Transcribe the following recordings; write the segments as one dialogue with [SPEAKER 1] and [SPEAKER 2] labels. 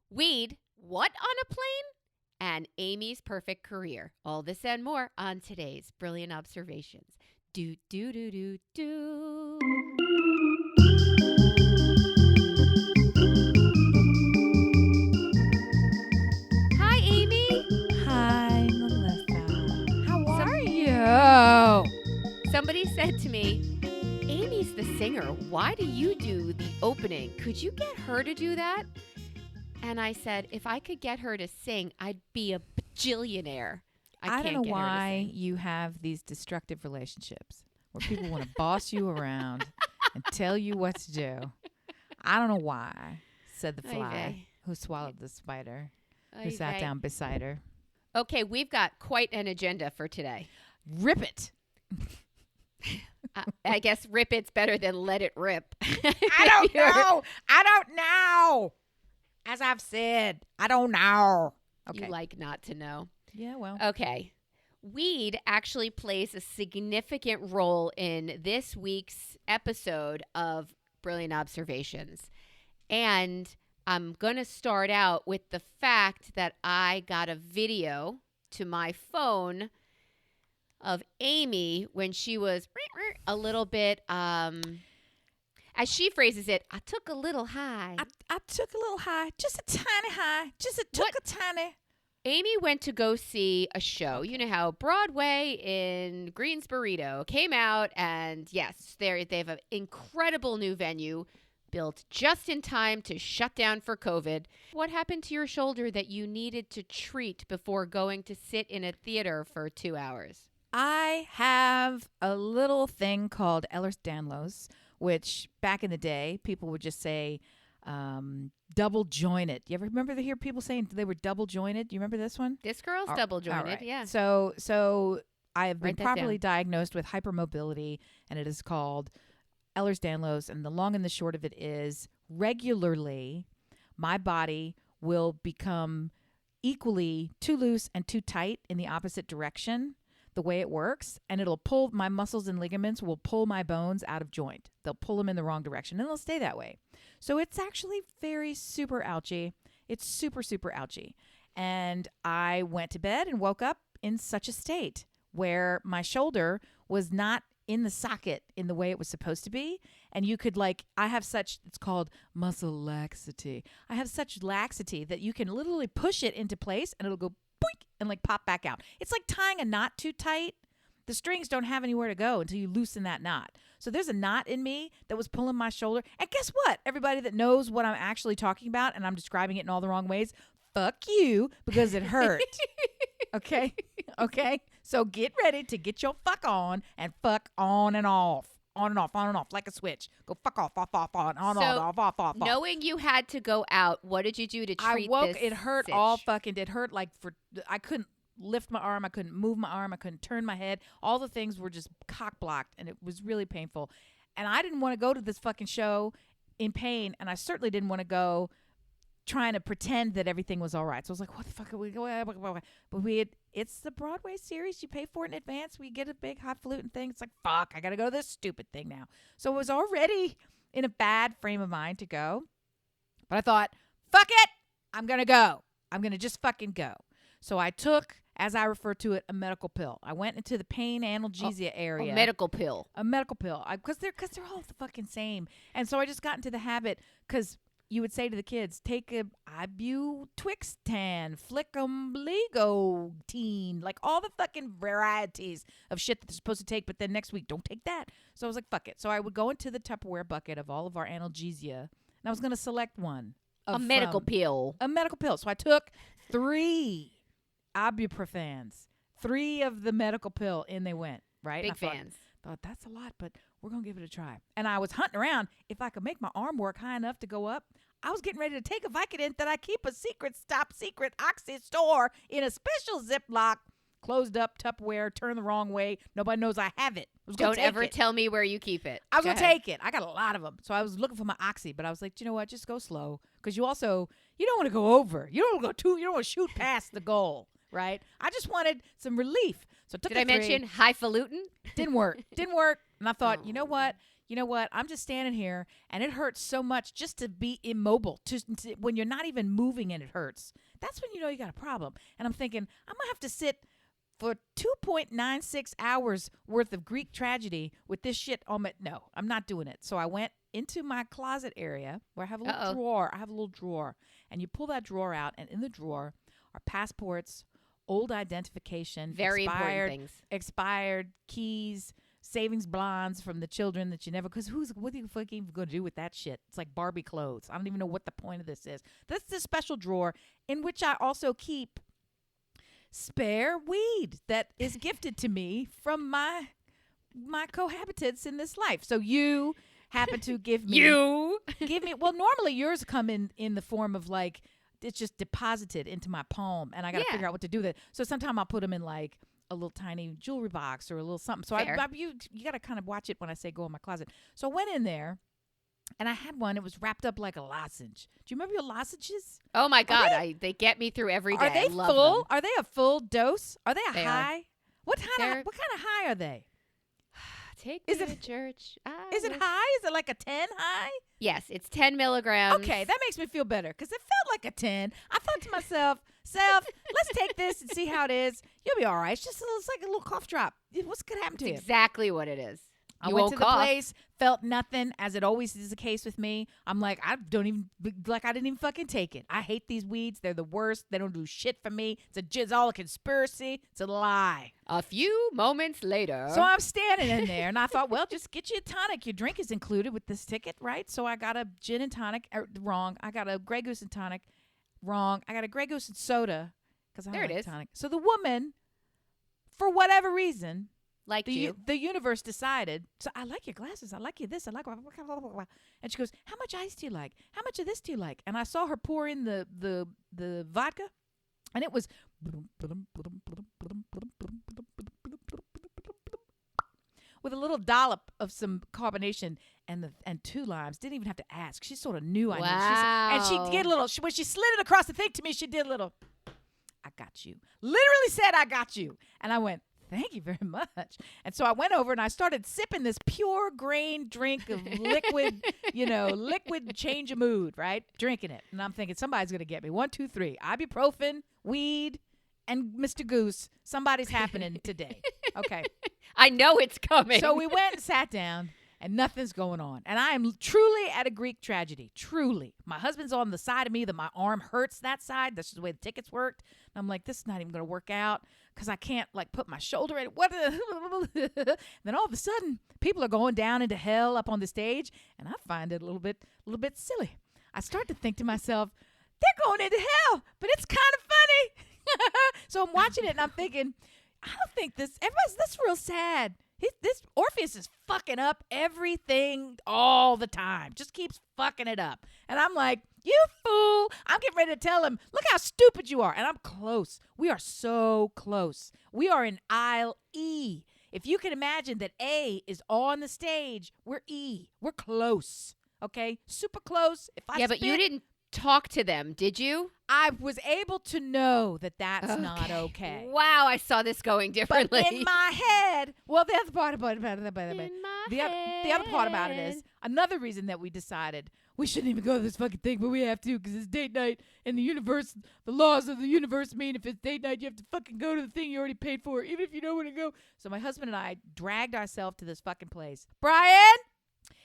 [SPEAKER 1] Weed, what on a plane? And Amy's perfect career. All this and more on today's Brilliant Observations. Do, do, do, do, do. Hi, Amy.
[SPEAKER 2] Hi, Melissa. How are you?
[SPEAKER 1] Somebody said to me, Amy's the singer. Why do you do the opening? Could you get her to do that? And I said, if I could get her to sing, I'd be a bajillionaire.
[SPEAKER 2] I don't know
[SPEAKER 1] get her to
[SPEAKER 2] why
[SPEAKER 1] sing.
[SPEAKER 2] you have these destructive relationships where people want to boss you around and tell you what to do. I don't know why, said the
[SPEAKER 1] Oy
[SPEAKER 2] fly
[SPEAKER 1] vey.
[SPEAKER 2] who swallowed the spider who
[SPEAKER 1] Oy
[SPEAKER 2] sat
[SPEAKER 1] vey.
[SPEAKER 2] down beside her.
[SPEAKER 1] Okay, we've got quite an agenda for today.
[SPEAKER 2] Rip it.
[SPEAKER 1] I guess rip it's better than let it rip.
[SPEAKER 2] I don't know. I don't know. As I've said, I don't know. Okay.
[SPEAKER 1] You like not to know.
[SPEAKER 2] Yeah, well.
[SPEAKER 1] Okay. Weed actually plays a significant role in this week's episode of Brilliant Observations. And I'm going to start out with the fact that I got a video to my phone of Amy when she was a little bit, as she phrases it, I took a little high.
[SPEAKER 2] I took a little high, just a tiny high, a tiny.
[SPEAKER 1] Amy went to go see a show. You know how Broadway in Greensboro came out, and yes, they have an incredible new venue built just in time to shut down for COVID. What happened to your shoulder that you needed to treat before going to sit in a theater for 2 hours?
[SPEAKER 2] I have a little thing called Ehlers-Danlos, which back in the day, people would just say double jointed. You ever hear people saying they were double jointed? Do you remember this one?
[SPEAKER 1] This girl's
[SPEAKER 2] All-
[SPEAKER 1] double jointed,
[SPEAKER 2] all right.
[SPEAKER 1] yeah.
[SPEAKER 2] So I have been
[SPEAKER 1] Write that
[SPEAKER 2] properly diagnosed with hypermobility, and it is called Ehlers-Danlos. And the long and the short of it is regularly my body will become equally too loose and too tight in the opposite direction. The way it works, and it'll pull my muscles and ligaments will pull my bones out of joint. They'll pull them in the wrong direction, and they'll stay that way. So it's actually very super ouchy. It's super, super ouchy. And I went to bed and woke up in such a state where my shoulder was not in the socket in the way it was supposed to be. And you could I have such, it's called muscle laxity. I have such laxity that you can literally push it into place and it'll go boink and pop back out. It's like tying a knot too tight. The strings don't have anywhere to go until you loosen that knot. So there's a knot in me that was pulling my shoulder. And guess what? Everybody that knows what I'm actually talking about and I'm describing it in all the wrong ways, fuck you, because it hurt. Okay? Okay? So get ready to get your fuck on and fuck on and off. On and off, like a switch. Go fuck off, on, off.
[SPEAKER 1] Knowing you had to go out, what did you do to treat
[SPEAKER 2] I woke.
[SPEAKER 1] this
[SPEAKER 2] It hurt
[SPEAKER 1] sitch?
[SPEAKER 2] all fucking. It hurt I couldn't lift my arm. I couldn't move my arm. I couldn't turn my head. All the things were just cock blocked, and it was really painful. And I didn't want to go to this fucking show in pain, and I certainly didn't want to go trying to pretend that everything was all right. So I was like, what the fuck are we going? But it's the Broadway series. You pay for it in advance. We get a big highfalutin thing. It's like, fuck, I got to go to this stupid thing now. So I was already in a bad frame of mind to go. But I thought, fuck it. I'm going to go. I'm going to just fucking go. So I took, as I refer to it, a medical pill. I went into the pain analgesia area.
[SPEAKER 1] A medical pill.
[SPEAKER 2] A medical pill. Because they're all the fucking same. And so I just got into the habit because you would say to the kids, take a Ibutwixtan, Flickumbligo-teen, like all the fucking varieties of shit that they're supposed to take, but then next week, don't take that. So I was like, fuck it. So I would go into the Tupperware bucket of all of our analgesia, and I was going to select one.
[SPEAKER 1] A medical pill.
[SPEAKER 2] A medical pill. So I took 3 ibuprofens, 3 of the medical pill, in they went, right?
[SPEAKER 1] Big
[SPEAKER 2] And I
[SPEAKER 1] fans.
[SPEAKER 2] thought, that's a lot, but we're going to give it a try. And I was hunting around if I could make my arm work high enough to go up. I was getting ready to take a Vicodin that I keep a top secret oxy store in a special Ziploc, closed up Tupperware, turned the wrong way. Nobody knows I have it.
[SPEAKER 1] Don't ever tell me where you keep it.
[SPEAKER 2] I was going to take it. I got a lot of them. So I was looking for my oxy, but I was like, you know what? Just go slow. Because you don't want to go over. You don't want to shoot past the goal, right? I just wanted some relief. So I took
[SPEAKER 1] Did I mention highfalutin?
[SPEAKER 2] Didn't work. And I thought, you know what? you know what? I'm just standing here, and it hurts so much just to be immobile. When you're not even moving and it hurts. That's when you know you got a problem. And I'm thinking, I'm going to have to sit for 2.96 hours worth of Greek tragedy with this shit on my... No, I'm not doing it. So I went into my closet area where I have a little drawer. I have a little drawer. And you pull that drawer out, and in the drawer are passports, old identification,
[SPEAKER 1] very important things,
[SPEAKER 2] expired keys, savings bonds from the children that you never... Because what are you fucking going to do with that shit? It's like Barbie clothes. I don't even know what the point of this is. That's the special drawer in which I also keep spare weed that is gifted to me from my cohabitants in this life. So you happen to give me well, normally yours come in the form of like it's just deposited into my palm, and I got to figure out what to do with it. So sometimes I'll put them in like a little tiny jewelry box or a little something. So you got to kind of watch it when I say go in my closet. So I went in there. And I had one. It was wrapped up like a lozenge. Do you remember your lozenges?
[SPEAKER 1] Oh, my God. They get me through every day.
[SPEAKER 2] Are they
[SPEAKER 1] I love
[SPEAKER 2] full?
[SPEAKER 1] them.
[SPEAKER 2] Are they a full dose? Are they
[SPEAKER 1] They
[SPEAKER 2] high?
[SPEAKER 1] are.
[SPEAKER 2] What kind of high are they?
[SPEAKER 1] Take me to church.
[SPEAKER 2] Is it high? Is it like a 10 high?
[SPEAKER 1] Yes, it's 10 milligrams.
[SPEAKER 2] Okay, that makes me feel better because it felt like a 10. I thought to myself, let's take this and see how it is. You'll be all right. It's like a little cough drop. What's going to happen to you?
[SPEAKER 1] Exactly what it is.
[SPEAKER 2] I went to the place, felt nothing, as it always is the case with me. I'm like, I didn't even fucking take it. I hate these weeds. They're the worst. They don't do shit for me. It's all a conspiracy. It's a lie.
[SPEAKER 1] A few moments later.
[SPEAKER 2] So I'm standing in there, and I thought, well, just get you a tonic. Your drink is included with this ticket, right? So I got a gin and tonic. Wrong. I got a Grey Goose and tonic. Wrong. I got a Grey Goose and soda because I like tonic. So the woman, for whatever reason... The universe decided, so I like your glasses. I like you this. I like blah, blah, blah, blah, blah. And she goes, how much ice do you like? How much of this do you like? And I saw her pour in the vodka, and it was with a little dollop of some carbonation and 2 limes. Didn't even have to ask. She sort of knew I knew. And she did a little. When she slid it across the thing to me, she did a little. I got you. Literally said, I got you. And I went, thank you very much. And so I went over and I started sipping this pure grain drink of liquid, liquid change of mood, right? Drinking it. And I'm thinking, somebody's going to get me. 1, 2, 3. Ibuprofen, weed, and Mr. Goose. Somebody's happening today. Okay.
[SPEAKER 1] I know it's coming.
[SPEAKER 2] So we went and sat down. And nothing's going on. And I am truly at a Greek tragedy. Truly. My husband's on the side of me that my arm hurts that side. That's just the way the tickets worked. And I'm like, this is not even going to work out because I can't like put my shoulder in it. Then all of a sudden, people are going down into hell up on the stage. And I find it a little bit silly. I start to think to myself, they're going into hell, but it's kind of funny. So I'm watching it and I'm thinking, I don't think that's real sad. This Orpheus is fucking up everything all the time. Just keeps fucking it up. And I'm like, you fool. I'm getting ready to tell him, look how stupid you are. And I'm close. We are so close. We are in aisle E. If you can imagine that A is on the stage, we're E. We're close. Okay? Super close.
[SPEAKER 1] But you didn't talk to them, did you?
[SPEAKER 2] I was able to know that that's not okay.
[SPEAKER 1] Wow, I saw this going differently.
[SPEAKER 2] But in my head, well, the other part about it, the other part about it is another reason that we decided we shouldn't even go to this fucking thing, but we have to because it's date night and the universe, the laws of the universe mean if it's date night, you have to fucking go to the thing you already paid for, even if you don't want to go. So my husband and I dragged ourselves to this fucking place. Brian,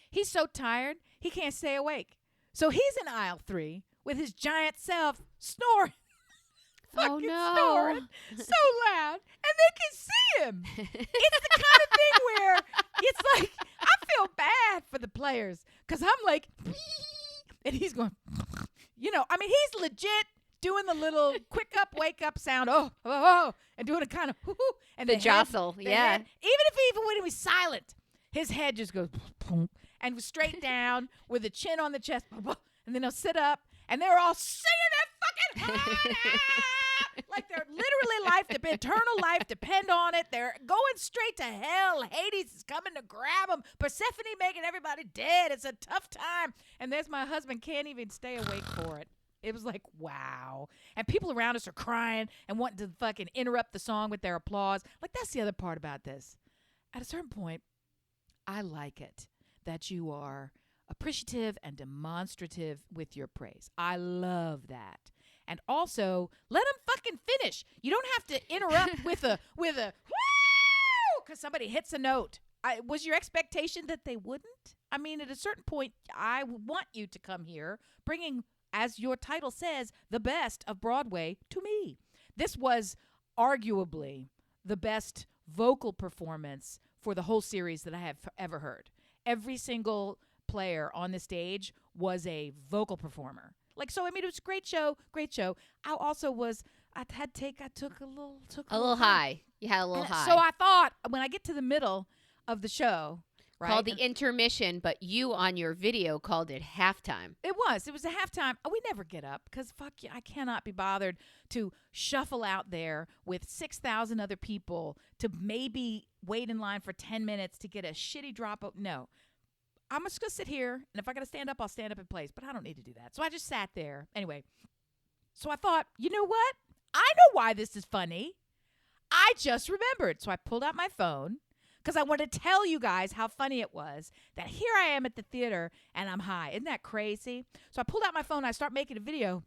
[SPEAKER 2] he's so tired, he can't stay awake. So he's in aisle 3 with his giant self snoring. Snoring so loud. And they can see him. It's the kind of thing where it's like, I feel bad for the players because I'm like, and he's going, he's legit doing the litlittle quick up, wake up sound, and doing a kind of, and
[SPEAKER 1] the jostle,
[SPEAKER 2] head, even when he's silent, his head just goes, and straight down with a chin on the chest, and then he'll sit up, and they're all singing their fucking heart out, like their eternal life depend on it. They're going straight to hell. Hades is coming to grab them. Persephone making everybody dead. It's a tough time, and there's my husband can't even stay awake for it. It was like, wow. And people around us are crying and wanting to fucking interrupt the song with their applause. Like, that's the other part about this. At a certain point, I like it. that you are appreciative and demonstrative with your praise. I love that. And also, let them fucking finish. You don't have to interrupt with a woo, because somebody hits a note. Was your expectation that they wouldn't? I mean, at a certain point, I want you to come here bringing, as your title says, the best of Broadway to me. This was arguably the best vocal performance for the whole series that I have ever heard. Every single player on the stage was a vocal performer. Like, so, I mean, it was a great show, great show. I also was, I took a little
[SPEAKER 1] high. You had a little high.
[SPEAKER 2] So I thought, when I get to the middle of the show, right?
[SPEAKER 1] Called the intermission, but you on your video called it halftime.
[SPEAKER 2] It was a halftime. We never get up because fuck you. I cannot be bothered to shuffle out there with 6,000 other people to maybe wait in line for 10 minutes to get a shitty drop. No, I'm just going to sit here. And if I got to stand up, I'll stand up in place. But I don't need to do that. So I just sat there. Anyway, so I thought, you know what? I know why this is funny. I just remembered. So I pulled out my phone, because I want to tell you guys how funny it was that here I am at the theater and I'm high. Isn't that crazy? So I pulled out my phone and I start making a video.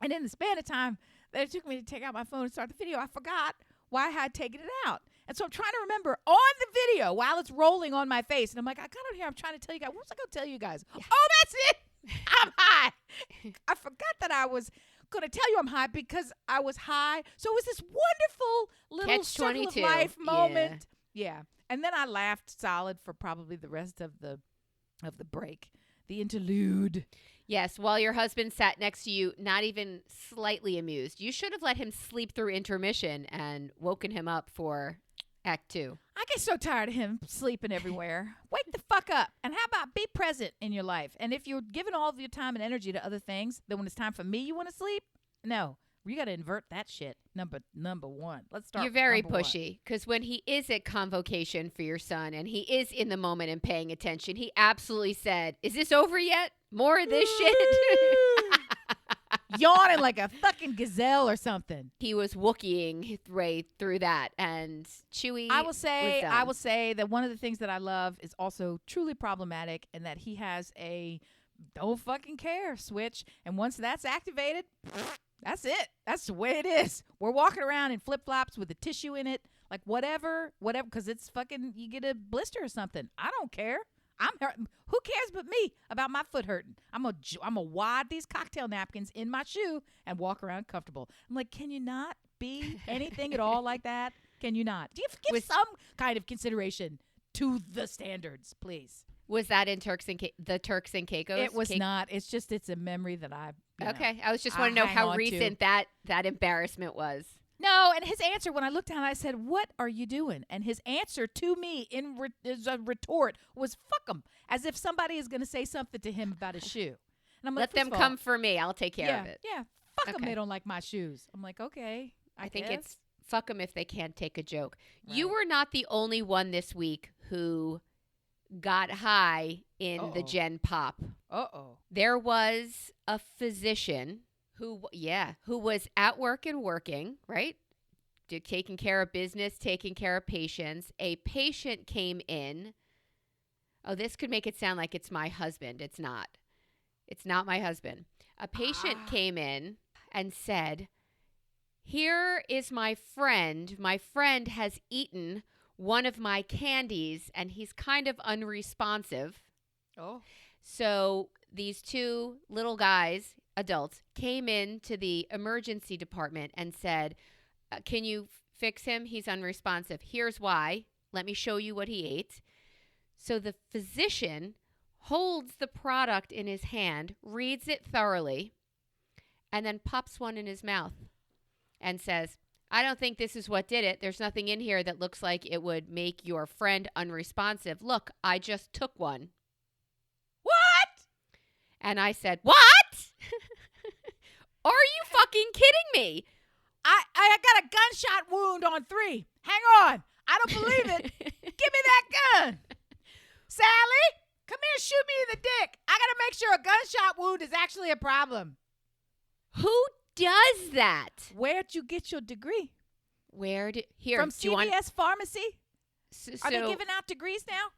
[SPEAKER 2] And in the span of time that it took me to take out my phone and start the video, I forgot why I had taken it out. And so I'm trying to remember on the video while it's rolling on my face. And I'm like, I got on here. I'm trying to tell you guys. What was I going to tell you guys? Yeah. Oh, that's it. I'm high. I forgot that I was going to tell you I'm high because I was high. So it was this wonderful little circle of life moment. Yeah. And then I laughed solid for probably the rest of the break, the interlude.
[SPEAKER 1] Yes, while your husband sat next to you, not even slightly amused. You should have let him sleep through intermission and woken him up for Act 2.
[SPEAKER 2] I get so tired of him sleeping everywhere. Wake the fuck up. And how about be present in your life? And if you're giving all of your time and energy to other things, then when it's time for me, you want to sleep? No. You got to invert that shit. Number one. Let's start.
[SPEAKER 1] You're very pushy because when he is at convocation for your son and he is in the moment and paying attention, he absolutely said, "Is this over yet? More of this shit?"
[SPEAKER 2] Yawning like a fucking gazelle or something.
[SPEAKER 1] He was Wookieing his way through that, and Chewie.
[SPEAKER 2] I will say that one of the things that I love is also truly problematic, and that he has a don't fucking care switch, and once that's activated. That's it. That's the way it is. We're walking around in flip-flops with a tissue in it. Like, whatever, because it's fucking, you get a blister or something. I don't care. I'm hurting. Who cares but me about my foot hurting? I'm gonna wad these cocktail napkins in my shoe and walk around comfortable. I'm like, can you not be anything at all like that? Can you not? Do you give some kind of consideration to the standards, please?
[SPEAKER 1] Was that in the Turks and Caicos?
[SPEAKER 2] It was not. It's a memory that I.
[SPEAKER 1] Okay, I was just want to know how recent that embarrassment was.
[SPEAKER 2] No, and his answer when I looked down, I said, "What are you doing?" And his answer to me is a retort was "fuck him," as if somebody is going to say something to him about his shoe. And I'm like,
[SPEAKER 1] "Let them come for me. I'll take care of it."
[SPEAKER 2] Yeah, fuck them. They don't like my shoes. I'm like, okay. I
[SPEAKER 1] think it's fuck them if they can't take a joke. Right. You were not the only one this week who got high in the Gen Pop. There was a physician who was at work and working, right? Taking care of business, taking care of patients. A patient came in. Oh, this could make it sound like it's my husband. It's not. It's not my husband. A patient came in and said, "Here is my friend. My friend has eaten one of my candies, and he's kind of unresponsive."
[SPEAKER 2] Oh.
[SPEAKER 1] So these two little guys, adults, came into the emergency department and said, "Can you fix him? He's unresponsive. Here's why. Let me show you what he ate." So the physician holds the product in his hand, reads it thoroughly, and then pops one in his mouth and says, "I don't think this is what did it. There's nothing in here that looks like it would make your friend unresponsive. Look, I just took one."
[SPEAKER 2] What?
[SPEAKER 1] And I said, "What? Are you fucking kidding me?"
[SPEAKER 2] I got a gunshot wound on 3. Hang on. I don't believe it. Give me that gun. Sally, come here and shoot me in the dick. I got to make sure a gunshot wound is actually a problem.
[SPEAKER 1] Who does that?
[SPEAKER 2] Where'd you get your degree?
[SPEAKER 1] From
[SPEAKER 2] CVS Pharmacy? Are they giving out degrees now?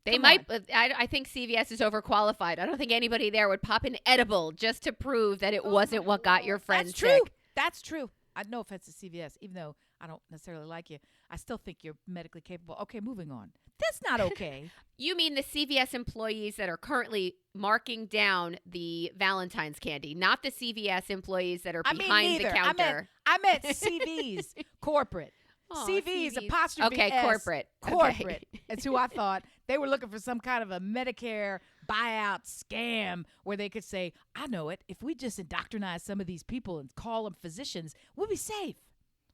[SPEAKER 1] They
[SPEAKER 2] Come
[SPEAKER 1] might.
[SPEAKER 2] on.
[SPEAKER 1] I think CVS is overqualified. I don't think anybody there would pop an edible just to prove that it wasn't what got your friend
[SPEAKER 2] That's
[SPEAKER 1] sick.
[SPEAKER 2] true. That's true. No offense to CVS, even though I don't necessarily like you. I still think you're medically capable. Okay, moving on. That's not okay.
[SPEAKER 1] You mean the CVS employees that are currently marking down the Valentine's candy, not the CVS employees that are behind the counter.
[SPEAKER 2] I meant CV's corporate.
[SPEAKER 1] Aw,
[SPEAKER 2] CV's
[SPEAKER 1] CVs.
[SPEAKER 2] apostrophe
[SPEAKER 1] Okay,
[SPEAKER 2] S,
[SPEAKER 1] corporate.
[SPEAKER 2] Corporate.
[SPEAKER 1] Okay.
[SPEAKER 2] That's who I thought. They were looking for some kind of a Medicare buyout scam where they could say, I know it. If we just indoctrinize some of these people and call them physicians, we'll be safe.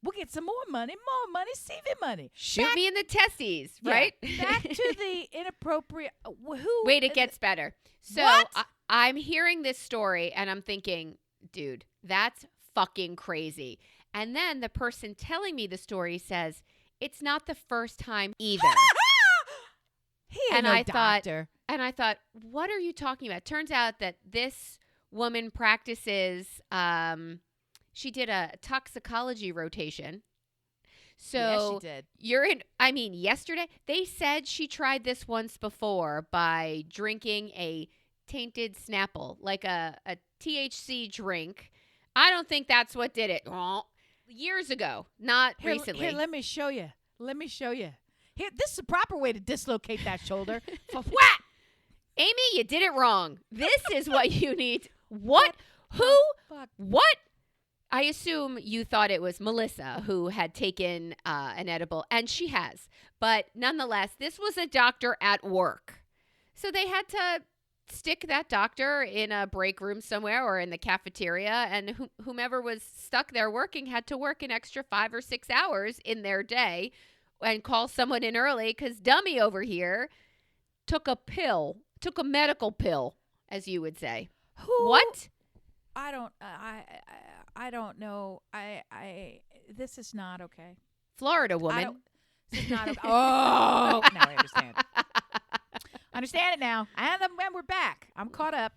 [SPEAKER 2] We'll get some more money, CV money.
[SPEAKER 1] Shoot me in the testes, right?
[SPEAKER 2] Back to the inappropriate. Who?
[SPEAKER 1] Wait, it gets better. So
[SPEAKER 2] What?
[SPEAKER 1] I'm hearing this story and I'm thinking, dude, that's fucking crazy. And then the person telling me the story says, it's not the first time either.
[SPEAKER 2] He ain't no doctor.
[SPEAKER 1] And I thought, what are you talking about? Turns out that this woman practices, she did a toxicology rotation. So
[SPEAKER 2] yes, she did.
[SPEAKER 1] yesterday, they said she tried this once before by drinking a tainted Snapple, like a THC drink. I don't think that's what did it. Years ago, not recently.
[SPEAKER 2] Here, let me show you. Here, this is the proper way to dislocate that shoulder. For what?
[SPEAKER 1] Amy, you did it wrong. This is what you need. What? Who?
[SPEAKER 2] Fuck.
[SPEAKER 1] What? I assume you thought it was Melissa who had taken an edible, and she has. But nonetheless, this was a doctor at work. So they had to stick that doctor in a break room somewhere or in the cafeteria, and whomever was stuck there working had to work an extra 5 or 6 hours in their day and call someone in early because dummy over here took a medical pill, as you would say.
[SPEAKER 2] Who?
[SPEAKER 1] What?
[SPEAKER 2] I don't. I don't know. This is not okay.
[SPEAKER 1] Florida woman.
[SPEAKER 2] This is not okay. Oh, now I understand. Understand it now. And we're back. I'm caught up.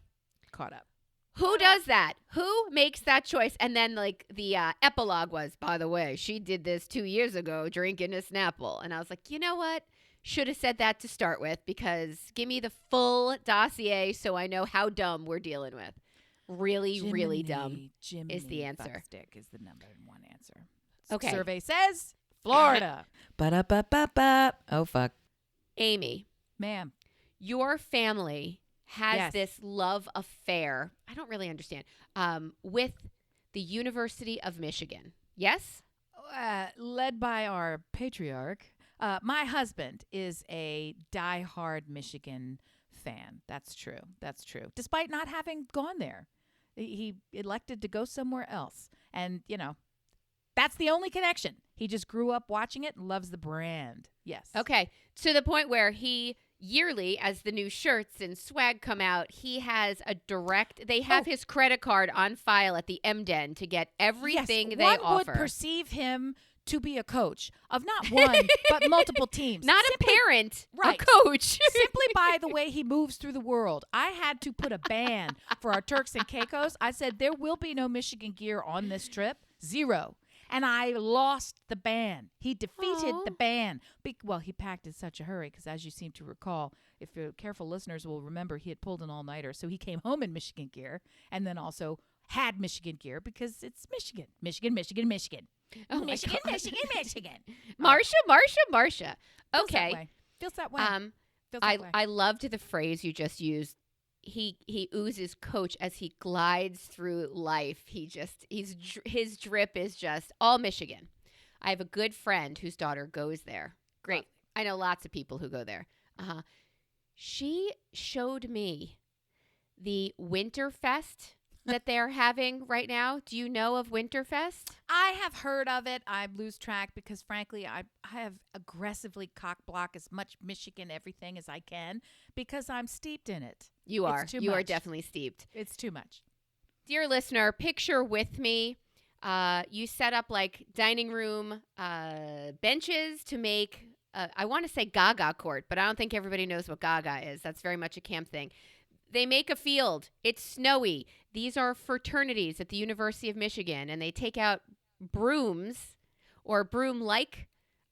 [SPEAKER 1] Who does that? Who makes that choice? And then, like, the epilogue was, by the way, she did this 2 years ago, drinking a Snapple. And I was like, you know what? Should have said that to start with, because give me the full dossier so I know how dumb we're dealing with. Really dumb is the answer.
[SPEAKER 2] Stick is the number one answer.
[SPEAKER 1] Okay.
[SPEAKER 2] Survey says Florida. Ba-da-ba-ba-ba. Oh, fuck.
[SPEAKER 1] Amy.
[SPEAKER 2] Ma'am.
[SPEAKER 1] Your family has
[SPEAKER 2] Yes.
[SPEAKER 1] this love affair, I don't really understand, with the University of Michigan. Yes?
[SPEAKER 2] Led by our patriarch. My husband is a diehard Michigan fan. That's true. Despite not having gone there. He elected to go somewhere else. And, that's the only connection. He just grew up watching it and loves the brand. Yes.
[SPEAKER 1] Okay. To the point where he yearly, as the new shirts and swag come out, he has they have his credit card on file at the MDen to get everything they offer.
[SPEAKER 2] One would perceive him to be a coach of not one, but multiple teams.
[SPEAKER 1] Not a parent,
[SPEAKER 2] right.
[SPEAKER 1] A coach.
[SPEAKER 2] Simply by the way he moves through the world. I had to put a ban for our Turks and Caicos. I said, there will be no Michigan gear on this trip. 0. And I lost the ban. He defeated the ban. He packed in such a hurry because, as you seem to recall, if you're careful listeners will remember, he had pulled an all-nighter. So he came home in Michigan gear and then also had Michigan gear because it's Michigan.
[SPEAKER 1] Oh,
[SPEAKER 2] Michigan.
[SPEAKER 1] Marsha. Okay.
[SPEAKER 2] Feels that way.
[SPEAKER 1] I loved the phrase you just used. He oozes coach as he glides through life. His drip is just all Michigan. I have a good friend whose daughter goes there. Great. I know lots of people who go there. She showed me the Winterfest that they're having right now. Do you know of Winterfest?
[SPEAKER 2] I have heard of it. I lose track because, frankly, I have aggressively cock-block as much Michigan everything as I can because I'm steeped in it.
[SPEAKER 1] You are.
[SPEAKER 2] It's too
[SPEAKER 1] you
[SPEAKER 2] much.
[SPEAKER 1] are definitely steeped.
[SPEAKER 2] It's too much.
[SPEAKER 1] Dear listener, picture with me. You set up like dining room benches to make, I want to say Gaga court, but I don't think everybody knows what Gaga is. That's very much a camp thing. They make a field. It's snowy. These are fraternities at the University of Michigan, and they take out brooms or broom-like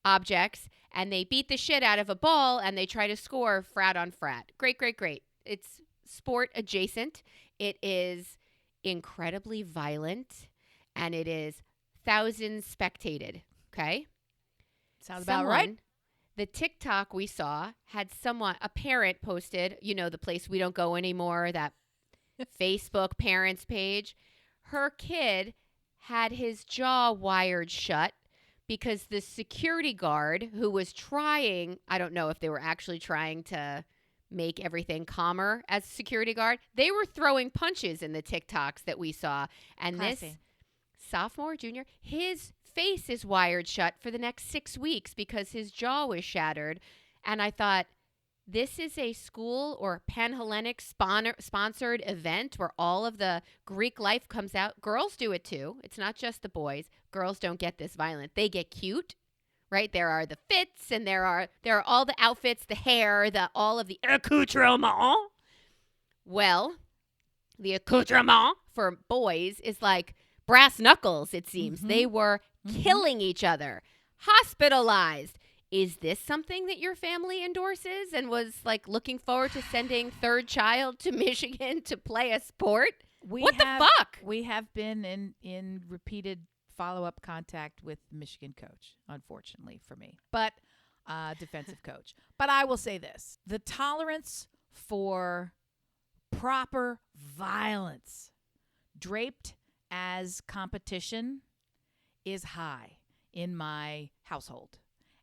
[SPEAKER 1] objects, and they beat the shit out of a ball, and they try to score frat on frat. Great, great, great. It's sport adjacent. It is incredibly violent, and it is thousands spectated. Okay?
[SPEAKER 2] Sounds about right.
[SPEAKER 1] The TikTok we saw had a parent posted, the place we don't go anymore, that Facebook parents page. Her kid had his jaw wired shut because the security guard who was trying, I don't know if they were actually trying to make everything calmer as security guard, they were throwing punches in the TikToks that we saw. And
[SPEAKER 2] Classy.
[SPEAKER 1] This sophomore, junior, his face is wired shut for the next 6 weeks because his jaw was shattered. And I thought, this is a school or Panhellenic sponsored event where all of the Greek life comes out. Girls do it too. It's not just the boys. Girls don't get this violent. They get cute, right? There are the fits, and there are all the outfits, the hair, all of the accoutrement. Well, the accoutrement for boys is like brass knuckles, it seems. They were killing each other, hospitalized. Is this something that your family endorses and was like looking forward to sending third child to Michigan to play a sport? What the fuck?
[SPEAKER 2] We have been in repeated follow-up contact with Michigan coach, unfortunately for me, but defensive coach. But I will say this. The tolerance for proper violence draped as competition is high in my household.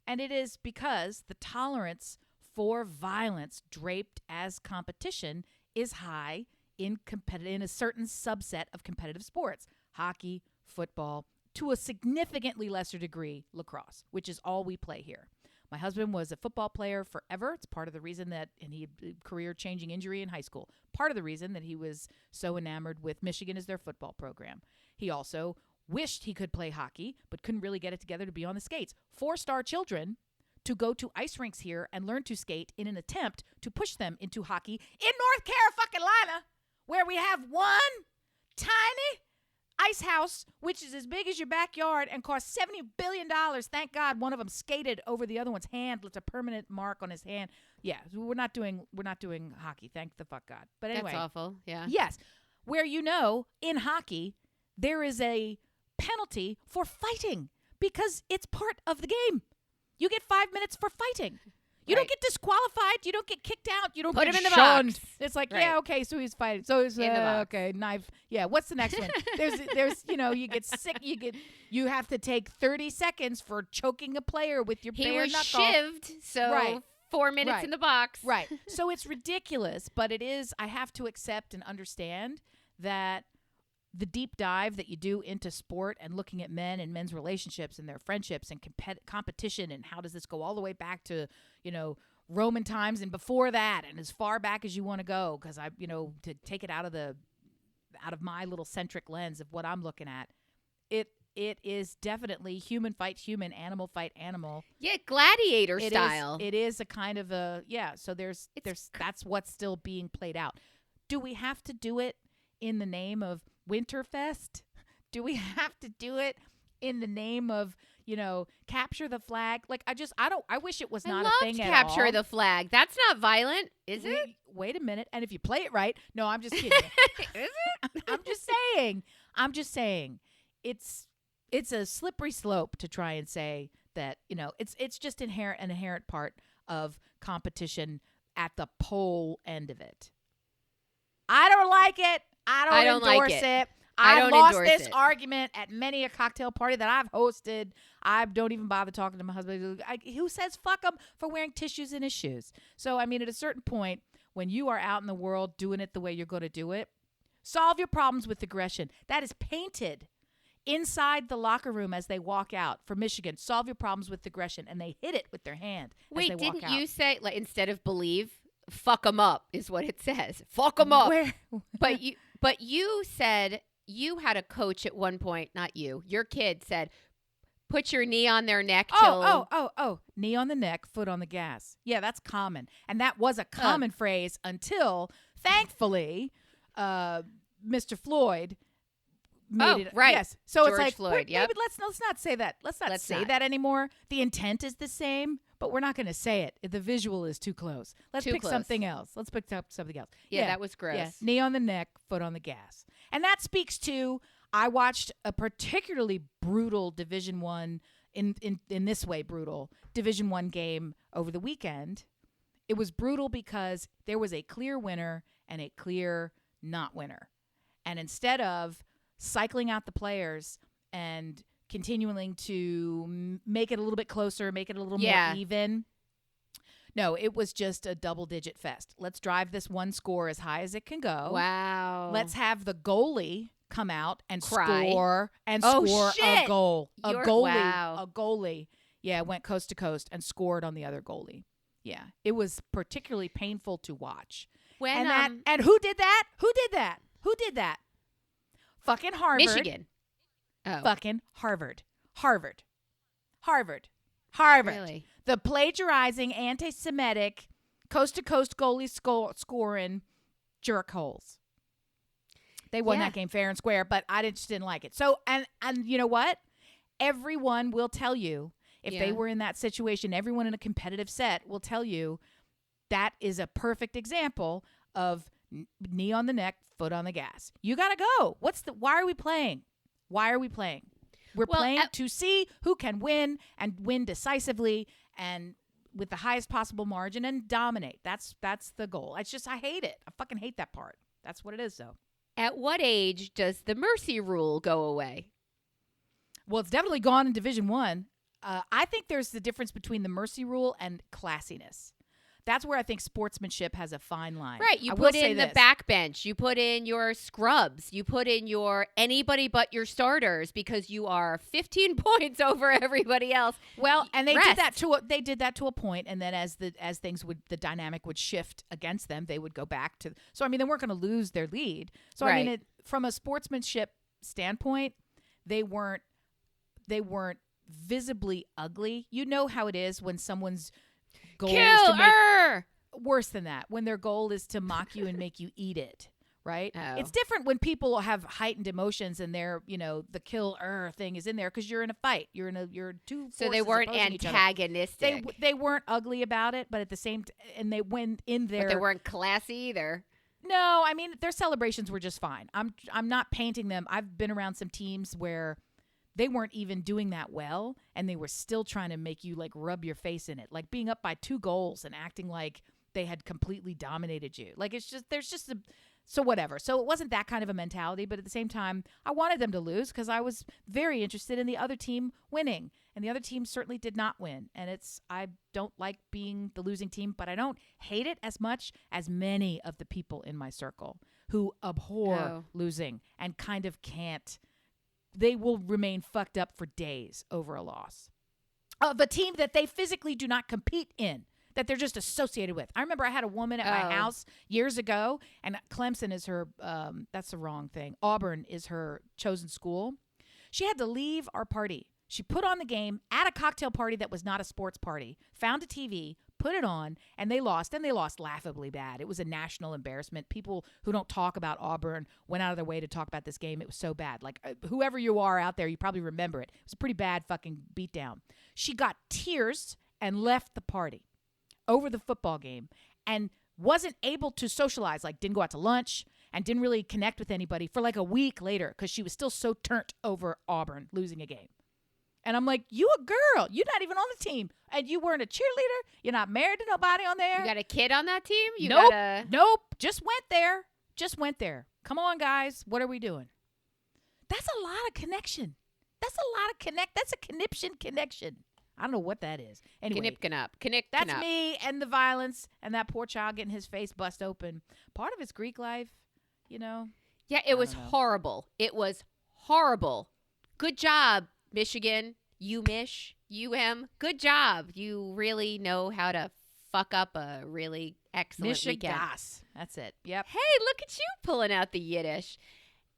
[SPEAKER 2] And it is because the tolerance for violence draped as competition is high in a certain subset of competitive sports. Hockey, football, to a significantly lesser degree, lacrosse, which is all we play here. My husband was a football player forever. It's part of the reason and he had career-changing injury in high school. Part of the reason that he was so enamored with Michigan as their football program. He also wished he could play hockey, but couldn't really get it together to be on the skates. 4-star children to go to ice rinks here and learn to skate in an attempt to push them into hockey in North Carolina, where we have one tiny ice house, which is as big as your backyard and costs $70 billion. Thank God one of them skated over the other one's hand, left a permanent mark on his hand. Yeah, we're not doing hockey. Thank the fuck God. But anyway.
[SPEAKER 1] That's awful. Yeah.
[SPEAKER 2] Yes. Where in hockey, there is a penalty for fighting because it's part of the game. You get 5 minutes for fighting. You don't get disqualified. You don't get kicked out. You don't
[SPEAKER 1] put
[SPEAKER 2] get
[SPEAKER 1] him in the
[SPEAKER 2] shunned.
[SPEAKER 1] box.
[SPEAKER 2] It's like, yeah, okay, so he's fighting. So he's
[SPEAKER 1] in the box.
[SPEAKER 2] Okay, knife. Yeah, what's the next one? There's you get sick. You have to take 30 seconds for choking a player with your bare knuckle.
[SPEAKER 1] He was shivved, so 4 minutes in the box.
[SPEAKER 2] Right. So it's ridiculous, but it is. I have to accept and understand that the deep dive that you do into sport and looking at men and men's relationships and their friendships and competition and how does this go all the way back to, Roman times and before that and as far back as you want to go, because to take it out of my little centric lens of what I'm looking at, it is definitely human fight human, animal fight animal.
[SPEAKER 1] Yeah, gladiator style.
[SPEAKER 2] It is a kind of so there's that's what's still being played out. Do we have to do it in the name of Winterfest? Do we have to do it in the name of, capture the flag? Like, I wish it was not a thing at all.
[SPEAKER 1] Capture the flag. That's not violent, is it?
[SPEAKER 2] Wait a minute. And if you play it right, no, I'm just kidding.
[SPEAKER 1] Is it?
[SPEAKER 2] I'm just saying. It's a slippery slope to try and say that, it's just an inherent part of competition at the pole end of it. I don't like it. I don't endorse it. I've lost this argument at many a cocktail party that I've hosted. I don't even bother talking to my husband. Who says fuck him for wearing tissues in his shoes? So, at a certain point, when you are out in the world doing it the way you're going to do it, solve your problems with aggression. That is painted inside the locker room as they walk out for Michigan. Solve your problems with aggression. And they hit it with their hand as they walk out.
[SPEAKER 1] Wait, didn't you say, like, instead of believe, fuck them up is what it says. Fuck them up. But you said you had a coach at one point, not you. Your kid said, put your knee on their neck till...
[SPEAKER 2] Oh. Knee on the neck, foot on the gas. Yeah, that's common. And that was a common phrase until, thankfully, Mr. Floyd made it.
[SPEAKER 1] Right.
[SPEAKER 2] Yes. So
[SPEAKER 1] George
[SPEAKER 2] it's like,
[SPEAKER 1] Floyd, yep.
[SPEAKER 2] maybe let's not say that. Let's not say
[SPEAKER 1] not.
[SPEAKER 2] that anymore. The intent is the same, but we're not going to say it. The visual is too close. Let's
[SPEAKER 1] Too
[SPEAKER 2] pick
[SPEAKER 1] close.
[SPEAKER 2] something else. Let's pick up something else.
[SPEAKER 1] Yeah, that was gross.
[SPEAKER 2] Yeah. Knee on the neck, foot on the gas. And that speaks to, I watched a particularly brutal Division I, in this way brutal, Division I game over the weekend. It was brutal because there was a clear winner and a clear not winner. And instead of cycling out the players and continuing to make it a little bit closer, make it a little more even, no, it was just a double-digit fest. Let's drive this one score as high as it can go.
[SPEAKER 1] Wow.
[SPEAKER 2] Let's have the goalie come out and
[SPEAKER 1] Cry.
[SPEAKER 2] score a goal. A goalie. Yeah, went coast to coast and scored on the other goalie. Yeah, it was particularly painful to watch. And who did that? Who did that? Fucking Harvard.
[SPEAKER 1] Michigan. Oh.
[SPEAKER 2] Fucking Harvard.
[SPEAKER 1] Really?
[SPEAKER 2] The plagiarizing, anti-Semitic, coast-to-coast goalie scoring jerk holes. They won that game fair and square, but I just didn't like it. So, and you know what? Everyone will tell you, if they were in that situation, everyone in a competitive set will tell you that is a perfect example of knee on the neck, foot on the gas. You got to go. Why are we playing? We're playing to see who can win and win decisively and with the highest possible margin and dominate. That's the goal. It's just, I hate it. I fucking hate that part. That's what it is, though.
[SPEAKER 1] At what age does the mercy rule go away?
[SPEAKER 2] Well, it's definitely gone in Division I. I think there's the difference between the mercy rule and classiness. That's where I think sportsmanship has a fine line.
[SPEAKER 1] Right. You put in the backbench. You put in your scrubs. You put in your anybody but your starters because you are 15 points over everybody else.
[SPEAKER 2] Well, and they did that to a point, and then as the dynamic would shift against them, they would go back to. So I mean, they weren't going to lose their lead. So I mean, from a sportsmanship standpoint, they weren't visibly ugly. You know how it is when someone's goal is to make worse than that, when their goal is to mock you and make you eat it, right?
[SPEAKER 1] Oh.
[SPEAKER 2] It's different when people have heightened emotions and they're, the kill thing is in there because you're in a fight. You're two forces.
[SPEAKER 1] So they weren't antagonistic.
[SPEAKER 2] They weren't ugly about it, but at the same and they went in there.
[SPEAKER 1] But they weren't classy either.
[SPEAKER 2] No, I mean their celebrations were just fine. I'm not painting them. I've been around some teams where they weren't even doing that well, and they were still trying to make you, like, rub your face in it. Like, being up by 2 goals and acting like they had completely dominated you. Like, so whatever. So it wasn't that kind of a mentality, but at the same time, I wanted them to lose because I was very interested in the other team winning. And the other team certainly did not win. And I don't like being the losing team, but I don't hate it as much as many of the people in my circle who abhor losing and kind of can't. They will remain fucked up for days over a loss of a team that they physically do not compete in, that they're just associated with. I remember I had a woman at my house years ago, and Clemson is her, that's the wrong thing. Auburn is her chosen school. She had to leave our party. She put on the game at a cocktail party that was not a sports party, found a TV, put it on, and they lost laughably bad. It was a national embarrassment. People who don't talk about Auburn went out of their way to talk about this game. It was so bad. Like, whoever you are out there, you probably remember it. It was a pretty bad fucking beatdown. She got tears and left the party over the football game and wasn't able to socialize, like didn't go out to lunch and didn't really connect with anybody for like a week later because she was still so turnt over Auburn losing a game. And I'm like, you a girl. You're not even on the team. And you weren't a cheerleader. You're not married to nobody on there.
[SPEAKER 1] You got a kid on that team?
[SPEAKER 2] Nope. Just went there. Come on, guys. What are we doing? That's a lot of connection. That's a conniption connection. I don't know what that is. Anyway. That's me and the violence and that poor child getting his face bust open. Part of his Greek life, Yeah,
[SPEAKER 1] it was horrible. It was horrible. Good job, Michigan, good job. You really know how to fuck up a really excellent weekend.
[SPEAKER 2] That's it. Yep.
[SPEAKER 1] Hey, look at you pulling out the Yiddish.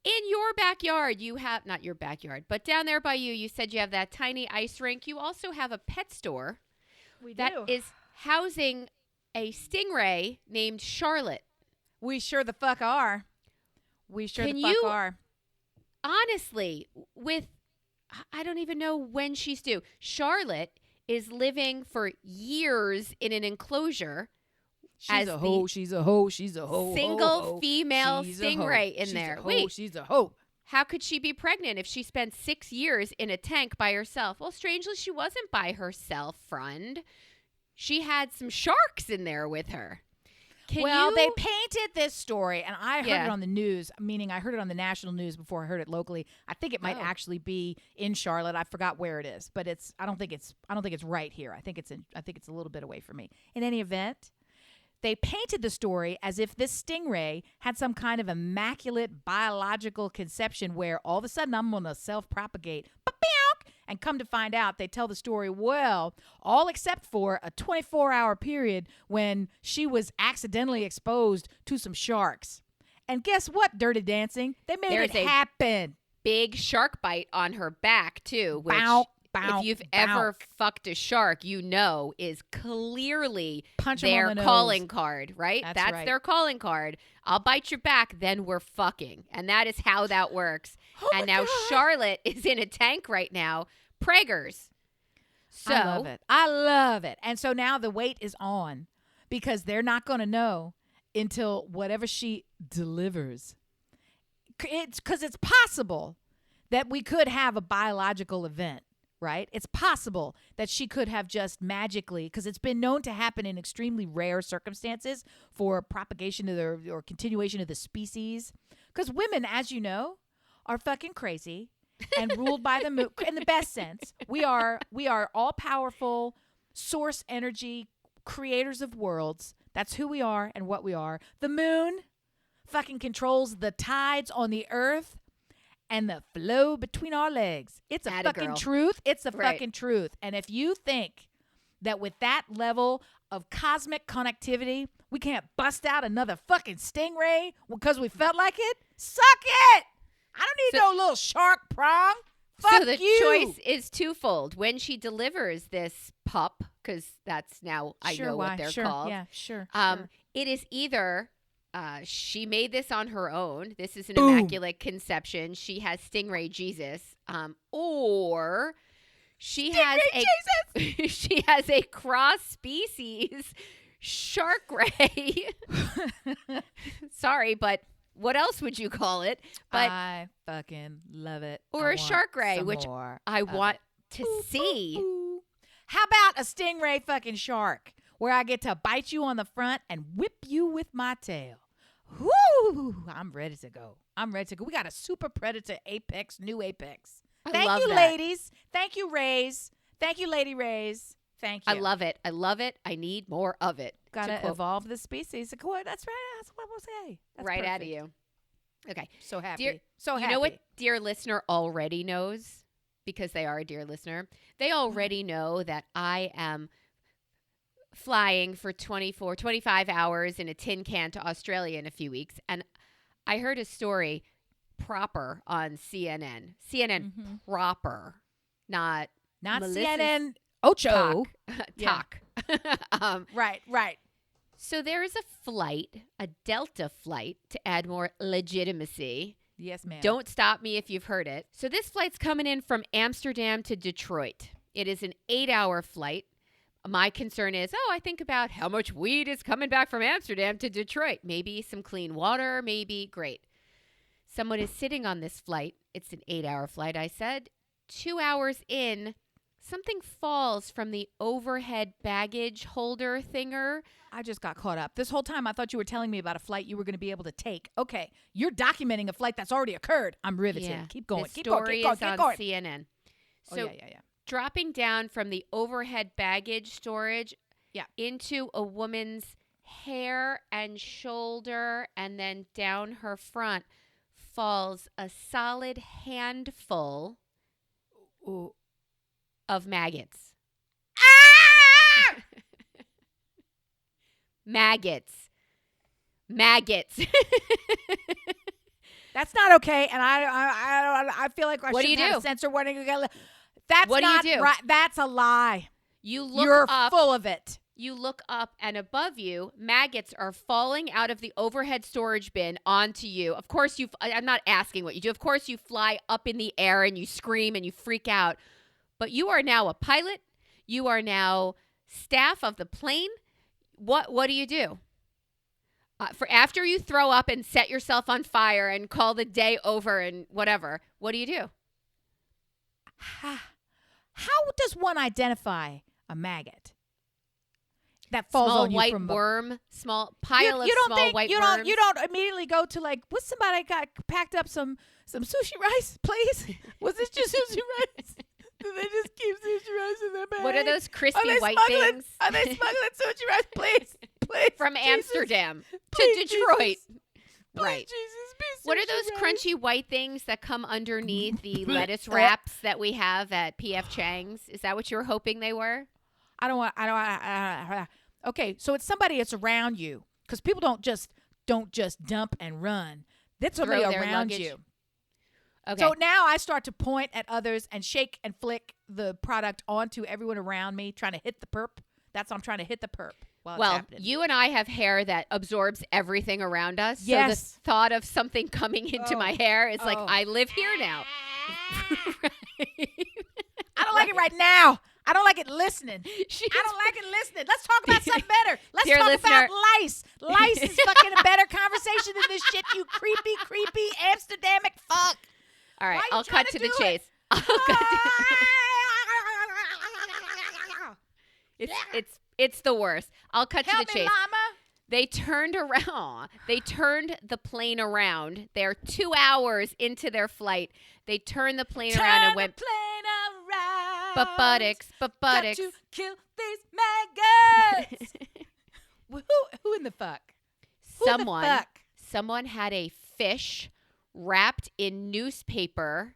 [SPEAKER 1] In your backyard, you have, not your backyard, but down there by you said you have that tiny ice rink. You also have a pet store that is housing a stingray named Charlotte.
[SPEAKER 2] We sure the fuck are.
[SPEAKER 1] honestly, I don't even know when she's due. Charlotte is living for years in an enclosure.
[SPEAKER 2] She's a hoe. She's a hoe. She's a hoe.
[SPEAKER 1] Single female stingray in there. Wait,
[SPEAKER 2] she's a hoe.
[SPEAKER 1] how could she be pregnant if she spent 6 years in a tank by herself? Well, strangely, she wasn't by herself, friend. She had some sharks in there with her.
[SPEAKER 2] They painted this story, and I heard it on the news, meaning I heard it on the national news before I heard it locally. I think it might actually be in Charlotte. I forgot where it is, but I don't think it's right here. I think it's a little bit away from me. In any event, they painted the story as if this stingray had some kind of immaculate biological conception where all of a sudden I'm going to self-propagate. And come to find out, they tell the story well, all except for a 24-hour period when she was accidentally exposed to some sharks. And guess what, Dirty Dancing? They made it happen.
[SPEAKER 1] Big shark bite on her back, too, which if you've ever fucked a shark, you know is clearly their calling card, right? That's right. Their calling card. I'll bite your back, then we're fucking. And that is how that works. And now Charlotte is in a tank right now. Preggers. So
[SPEAKER 2] I love it. And so now the wait is on because they're not going to know until whatever she delivers. It's because it's possible that we could have a biological event, right? It's possible that she could have just magically, because it's been known to happen in extremely rare circumstances for propagation of or continuation of the species. Because women, as you know, are fucking crazy. And ruled by the moon in the best sense. We are all powerful source energy creators of worlds. That's who we are and what we are. The moon fucking controls the tides on the earth and the flow between our legs. It's a fucking truth. It's a fucking truth. And if you think that with that level of cosmic connectivity, we can't bust out another fucking stingray because we felt like it, suck it. I don't need no little shark prong. Fuck
[SPEAKER 1] so the choice is twofold. When she delivers this pup, because that's now I know what they're called.
[SPEAKER 2] Yeah, sure.
[SPEAKER 1] It is either she made this on her own. This is an immaculate conception. She has Stingray Jesus, or she has she has a cross species shark ray. Sorry, but. What else would you call it? But
[SPEAKER 2] I fucking love it.
[SPEAKER 1] Or a shark ray, which I want to see.
[SPEAKER 2] How about a stingray fucking shark where I get to bite you on the front and whip you with my tail? Woo! I'm ready to go. We got a super predator apex, new apex. Thank you, ladies. Thank you, Rays. Thank you, Lady Rays. Thank you.
[SPEAKER 1] I love it. I need more of it.
[SPEAKER 2] Gotta evolve the species. That's right. That's what we'll say. That's
[SPEAKER 1] right
[SPEAKER 2] perfect.
[SPEAKER 1] Out of you. Okay.
[SPEAKER 2] So happy. You
[SPEAKER 1] know what dear listener already knows? Because they are a dear listener. They already know that I am flying for 25 hours in a tin can to Australia in a few weeks. And I heard a story proper on CNN. CNN proper. Not
[SPEAKER 2] CNN. Ocho.
[SPEAKER 1] Talk.
[SPEAKER 2] Right.
[SPEAKER 1] So there is a flight, a Delta flight, to add more legitimacy.
[SPEAKER 2] Yes, ma'am.
[SPEAKER 1] Don't stop me if you've heard it. So this flight's coming in from Amsterdam to Detroit. It is an 8-hour flight. My concern is, I think about how much weed is coming back from Amsterdam to Detroit. Maybe some clean water, maybe. Great. Someone is sitting on this flight. It's an 8-hour flight, I said. 2 hours in, something falls from the overhead baggage holder thinger.
[SPEAKER 2] I just got caught up. This whole time I thought you were telling me about a flight you were going to be able to take. Okay, you're documenting a flight that's already occurred. I'm riveted.
[SPEAKER 1] Yeah.
[SPEAKER 2] Keep going.
[SPEAKER 1] Keep going. Is on CNN. So
[SPEAKER 2] yeah.
[SPEAKER 1] Dropping down from the overhead baggage storage into a woman's hair and shoulder and then down her front falls a solid handful of maggots.
[SPEAKER 2] Ah!
[SPEAKER 1] Maggots.
[SPEAKER 2] That's not okay, and I feel like I should have censor warning. That's
[SPEAKER 1] what
[SPEAKER 2] not
[SPEAKER 1] do you do?
[SPEAKER 2] Right. That's a lie.
[SPEAKER 1] You're
[SPEAKER 2] up, full of it.
[SPEAKER 1] you look up and above you, maggots are falling out of the overhead storage bin onto you. Of course, I'm not asking what you do. Of course, you fly up in the air and you scream and you freak out. But you are now a pilot. You are now staff of the plane. What do you do? For after you throw up and set yourself on fire and call the day over and whatever, what do you do?
[SPEAKER 2] How does one identify a maggot that falls
[SPEAKER 1] small
[SPEAKER 2] on you
[SPEAKER 1] white
[SPEAKER 2] from
[SPEAKER 1] worm, small pile of small white worms?
[SPEAKER 2] You don't immediately go to like, was somebody got packed up some sushi rice, please? Was this just sushi rice? Do they just keep sushi rice in their bag?
[SPEAKER 1] What are those crispy white things?
[SPEAKER 2] Are they smuggling sushi rice? Please, please.
[SPEAKER 1] From
[SPEAKER 2] Jesus.
[SPEAKER 1] Amsterdam
[SPEAKER 2] Please,
[SPEAKER 1] to Detroit.
[SPEAKER 2] Jesus.
[SPEAKER 1] Right.
[SPEAKER 2] Please, Jesus, be
[SPEAKER 1] What are
[SPEAKER 2] sushi
[SPEAKER 1] those
[SPEAKER 2] rice.
[SPEAKER 1] crunchy white things that come underneath the lettuce wraps that we have at P.F. Chang's? Is that what you were hoping they were?
[SPEAKER 2] Okay, so it's somebody that's around you, because people don't just dump and run. That's somebody
[SPEAKER 1] Throw their
[SPEAKER 2] around
[SPEAKER 1] luggage.
[SPEAKER 2] you.
[SPEAKER 1] Okay.
[SPEAKER 2] So now I start to point at others and shake and flick the product onto everyone around me, trying to hit the perp. That's I'm trying to hit the perp while it's
[SPEAKER 1] Well,
[SPEAKER 2] happening.
[SPEAKER 1] you and I have hair that absorbts everything around us.
[SPEAKER 2] Yes.
[SPEAKER 1] So the thought of something coming into my hair is like, I live here now.
[SPEAKER 2] I don't like it right now. I don't like it listening. I don't like it listening. Let's talk about something better. Let's
[SPEAKER 1] Dear
[SPEAKER 2] talk
[SPEAKER 1] listener.
[SPEAKER 2] about lice. Lice is fucking a better conversation than this shit, you creepy Amsterdamic fuck.
[SPEAKER 1] All right,
[SPEAKER 2] Why you
[SPEAKER 1] I'll
[SPEAKER 2] trying
[SPEAKER 1] cut to
[SPEAKER 2] to
[SPEAKER 1] the
[SPEAKER 2] do
[SPEAKER 1] chase.
[SPEAKER 2] it?
[SPEAKER 1] I'll cut to It's the worst. I'll cut
[SPEAKER 2] Help
[SPEAKER 1] to the
[SPEAKER 2] me,
[SPEAKER 1] chase.
[SPEAKER 2] mama.
[SPEAKER 1] They turned around. They turned the plane around. They're 2 hours into their flight. They turned the plane around and went,
[SPEAKER 2] Turn the plane around.
[SPEAKER 1] but buttocks.
[SPEAKER 2] Got to kill these maggots. Who in the fuck? Who the fuck?
[SPEAKER 1] Someone had a fish wrapped in newspaper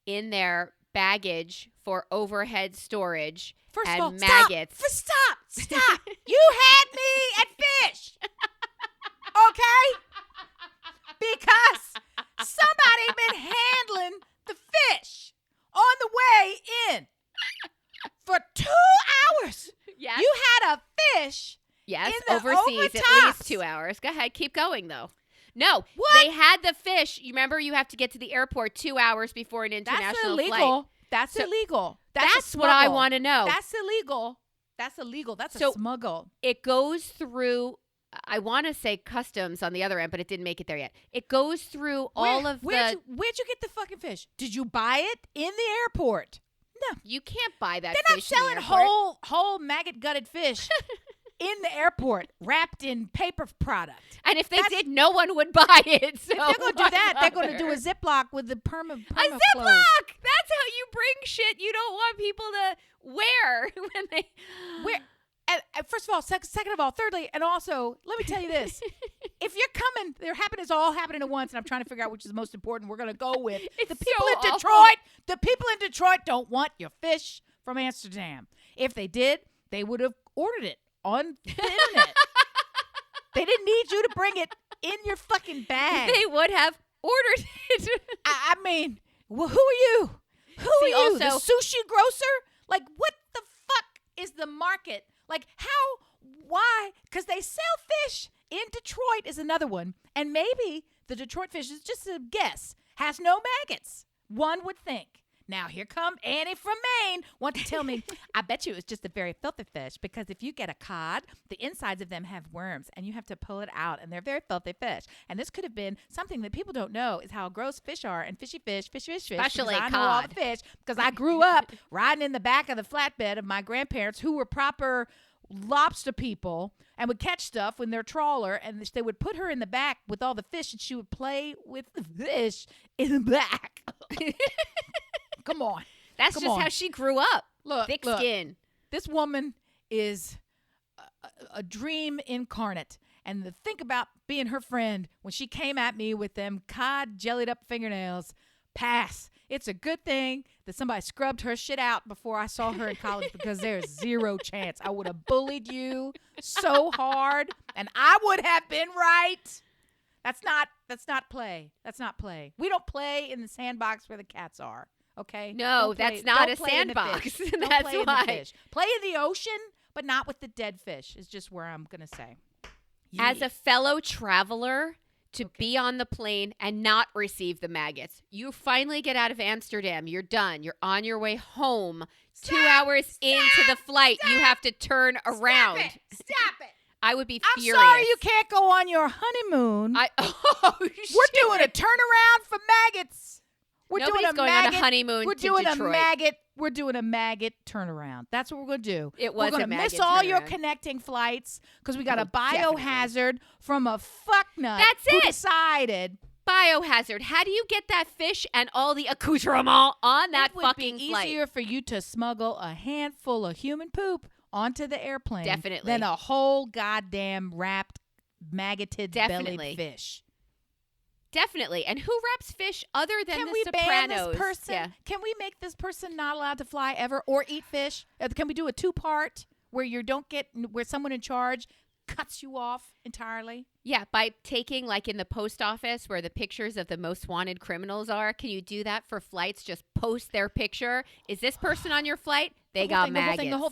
[SPEAKER 1] in their baggage for overhead storage.
[SPEAKER 2] First
[SPEAKER 1] and
[SPEAKER 2] of all,
[SPEAKER 1] maggots.
[SPEAKER 2] Stop. You had me at fish. Okay? Because somebody been handling the fish on the way in for 2 hours.
[SPEAKER 1] Yes.
[SPEAKER 2] You had a fish.
[SPEAKER 1] Yes,
[SPEAKER 2] in the
[SPEAKER 1] overseas at
[SPEAKER 2] overtops.
[SPEAKER 1] least 2 hours. Go ahead, keep going though. No,
[SPEAKER 2] What?
[SPEAKER 1] they had the fish. You remember you have to get to the airport 2 hours before an international
[SPEAKER 2] That's illegal.
[SPEAKER 1] flight.
[SPEAKER 2] That's
[SPEAKER 1] So
[SPEAKER 2] illegal.
[SPEAKER 1] That's
[SPEAKER 2] a
[SPEAKER 1] what I
[SPEAKER 2] smuggle.
[SPEAKER 1] want to know.
[SPEAKER 2] That's illegal. That's illegal. That's
[SPEAKER 1] So-
[SPEAKER 2] a smuggle.
[SPEAKER 1] It goes through, I want to say customs on the other end, but it didn't make it there yet. It goes through all of
[SPEAKER 2] where'd you get the fucking fish? Did you buy it in the airport? No.
[SPEAKER 1] You can't buy that
[SPEAKER 2] They're not
[SPEAKER 1] fish in the
[SPEAKER 2] selling
[SPEAKER 1] airport.
[SPEAKER 2] whole maggot gutted fish in the airport wrapped in paper product.
[SPEAKER 1] And if they did, no one would buy it. So
[SPEAKER 2] If they're going to do
[SPEAKER 1] why
[SPEAKER 2] that, they're going to do a
[SPEAKER 1] bother?
[SPEAKER 2] Ziploc with the perma
[SPEAKER 1] A
[SPEAKER 2] close.
[SPEAKER 1] Ziploc! That's how you bring shit you don't want people to wear when they...
[SPEAKER 2] And first of all, second of all, thirdly, and also, let me tell you this. If you're coming, it's all happening at once, and I'm trying to figure out which is the most important. We're going to go with
[SPEAKER 1] It's
[SPEAKER 2] the people
[SPEAKER 1] so
[SPEAKER 2] in
[SPEAKER 1] awful.
[SPEAKER 2] Detroit. The people in Detroit don't want your fish from Amsterdam. If they did, they would have ordered it on the internet. They didn't need you to bring it in your fucking bag.
[SPEAKER 1] They would have ordered it.
[SPEAKER 2] I mean, well, who are you? Who are you?
[SPEAKER 1] also-
[SPEAKER 2] The sushi grocer? Like, what the fuck is the market? Like, how? Why? Because they sell fish in Detroit is another one. And maybe the Detroit fish is just a guess. Has no maggots. One would think. Now, here come Annie from Maine. Want to tell me, I bet you it's just a very filthy fish because if you get a cod, the insides of them have worms and you have to pull it out and they're very filthy fish. And this could have been something that people don't know is how gross fish are and fishy fish.
[SPEAKER 1] Especially
[SPEAKER 2] because I know all the
[SPEAKER 1] cod.
[SPEAKER 2] fish because I grew up riding in the back of the flatbed of my grandparents who were proper lobster people and would catch stuff in their trawler and they would put her in the back with all the fish and she would play with the fish in the back. Come on.
[SPEAKER 1] That's
[SPEAKER 2] Come
[SPEAKER 1] just
[SPEAKER 2] on.
[SPEAKER 1] how she grew up.
[SPEAKER 2] Look,
[SPEAKER 1] Thick
[SPEAKER 2] look.
[SPEAKER 1] skin.
[SPEAKER 2] This woman is a dream incarnate. And to think about being her friend when she came at me with them cod jellied up fingernails, pass. It's a good thing that somebody scrubbed her shit out before I saw her in college because there's zero chance. I would have bullied you so hard and I would have been right. That's not play. That's not play. We don't play in the sandbox where the cats are. Okay?
[SPEAKER 1] No,
[SPEAKER 2] Don't play-
[SPEAKER 1] that's not
[SPEAKER 2] don't
[SPEAKER 1] a
[SPEAKER 2] play in the
[SPEAKER 1] sandbox.
[SPEAKER 2] fish. Don't
[SPEAKER 1] That's
[SPEAKER 2] play in
[SPEAKER 1] why.
[SPEAKER 2] the fish. Play in the ocean. but not with the dead fish, is just where I'm going to say.
[SPEAKER 1] As a fellow traveler, to be on the plane and not receive the maggots. You finally get out of Amsterdam. You're done. You're on your way home. 2 hours into the flight, you have to turn around.
[SPEAKER 2] Stop it.
[SPEAKER 1] I would be
[SPEAKER 2] I'm
[SPEAKER 1] furious.
[SPEAKER 2] sorry you can't go on your honeymoon. We're doing a turnaround for maggots.
[SPEAKER 1] Nobody's going on a honeymoon to Detroit.
[SPEAKER 2] We're doing a maggot turnaround. That's what we're going to do.
[SPEAKER 1] It was
[SPEAKER 2] We're going to miss all your connecting flights because we got a biohazard from a fucknut who decided.
[SPEAKER 1] Biohazard. How do you get that fish and all the accoutrement on that fucking flight?
[SPEAKER 2] It would be easier for you to smuggle a handful of human poop onto the airplane than a whole goddamn wrapped, maggoted bellied fish.
[SPEAKER 1] Definitely. And who wraps fish other than
[SPEAKER 2] Can
[SPEAKER 1] the
[SPEAKER 2] we
[SPEAKER 1] Sopranos?
[SPEAKER 2] ban this person? Yeah. Can we make this person not allowed to fly ever or eat fish? Can we do a 2-part where where someone in charge cuts you off entirely?
[SPEAKER 1] Yeah, by taking, like in the post office where the pictures of the most wanted criminals are, can you do that for flights? Just post their picture. Is this person on your flight? They got maggots.
[SPEAKER 2] The whole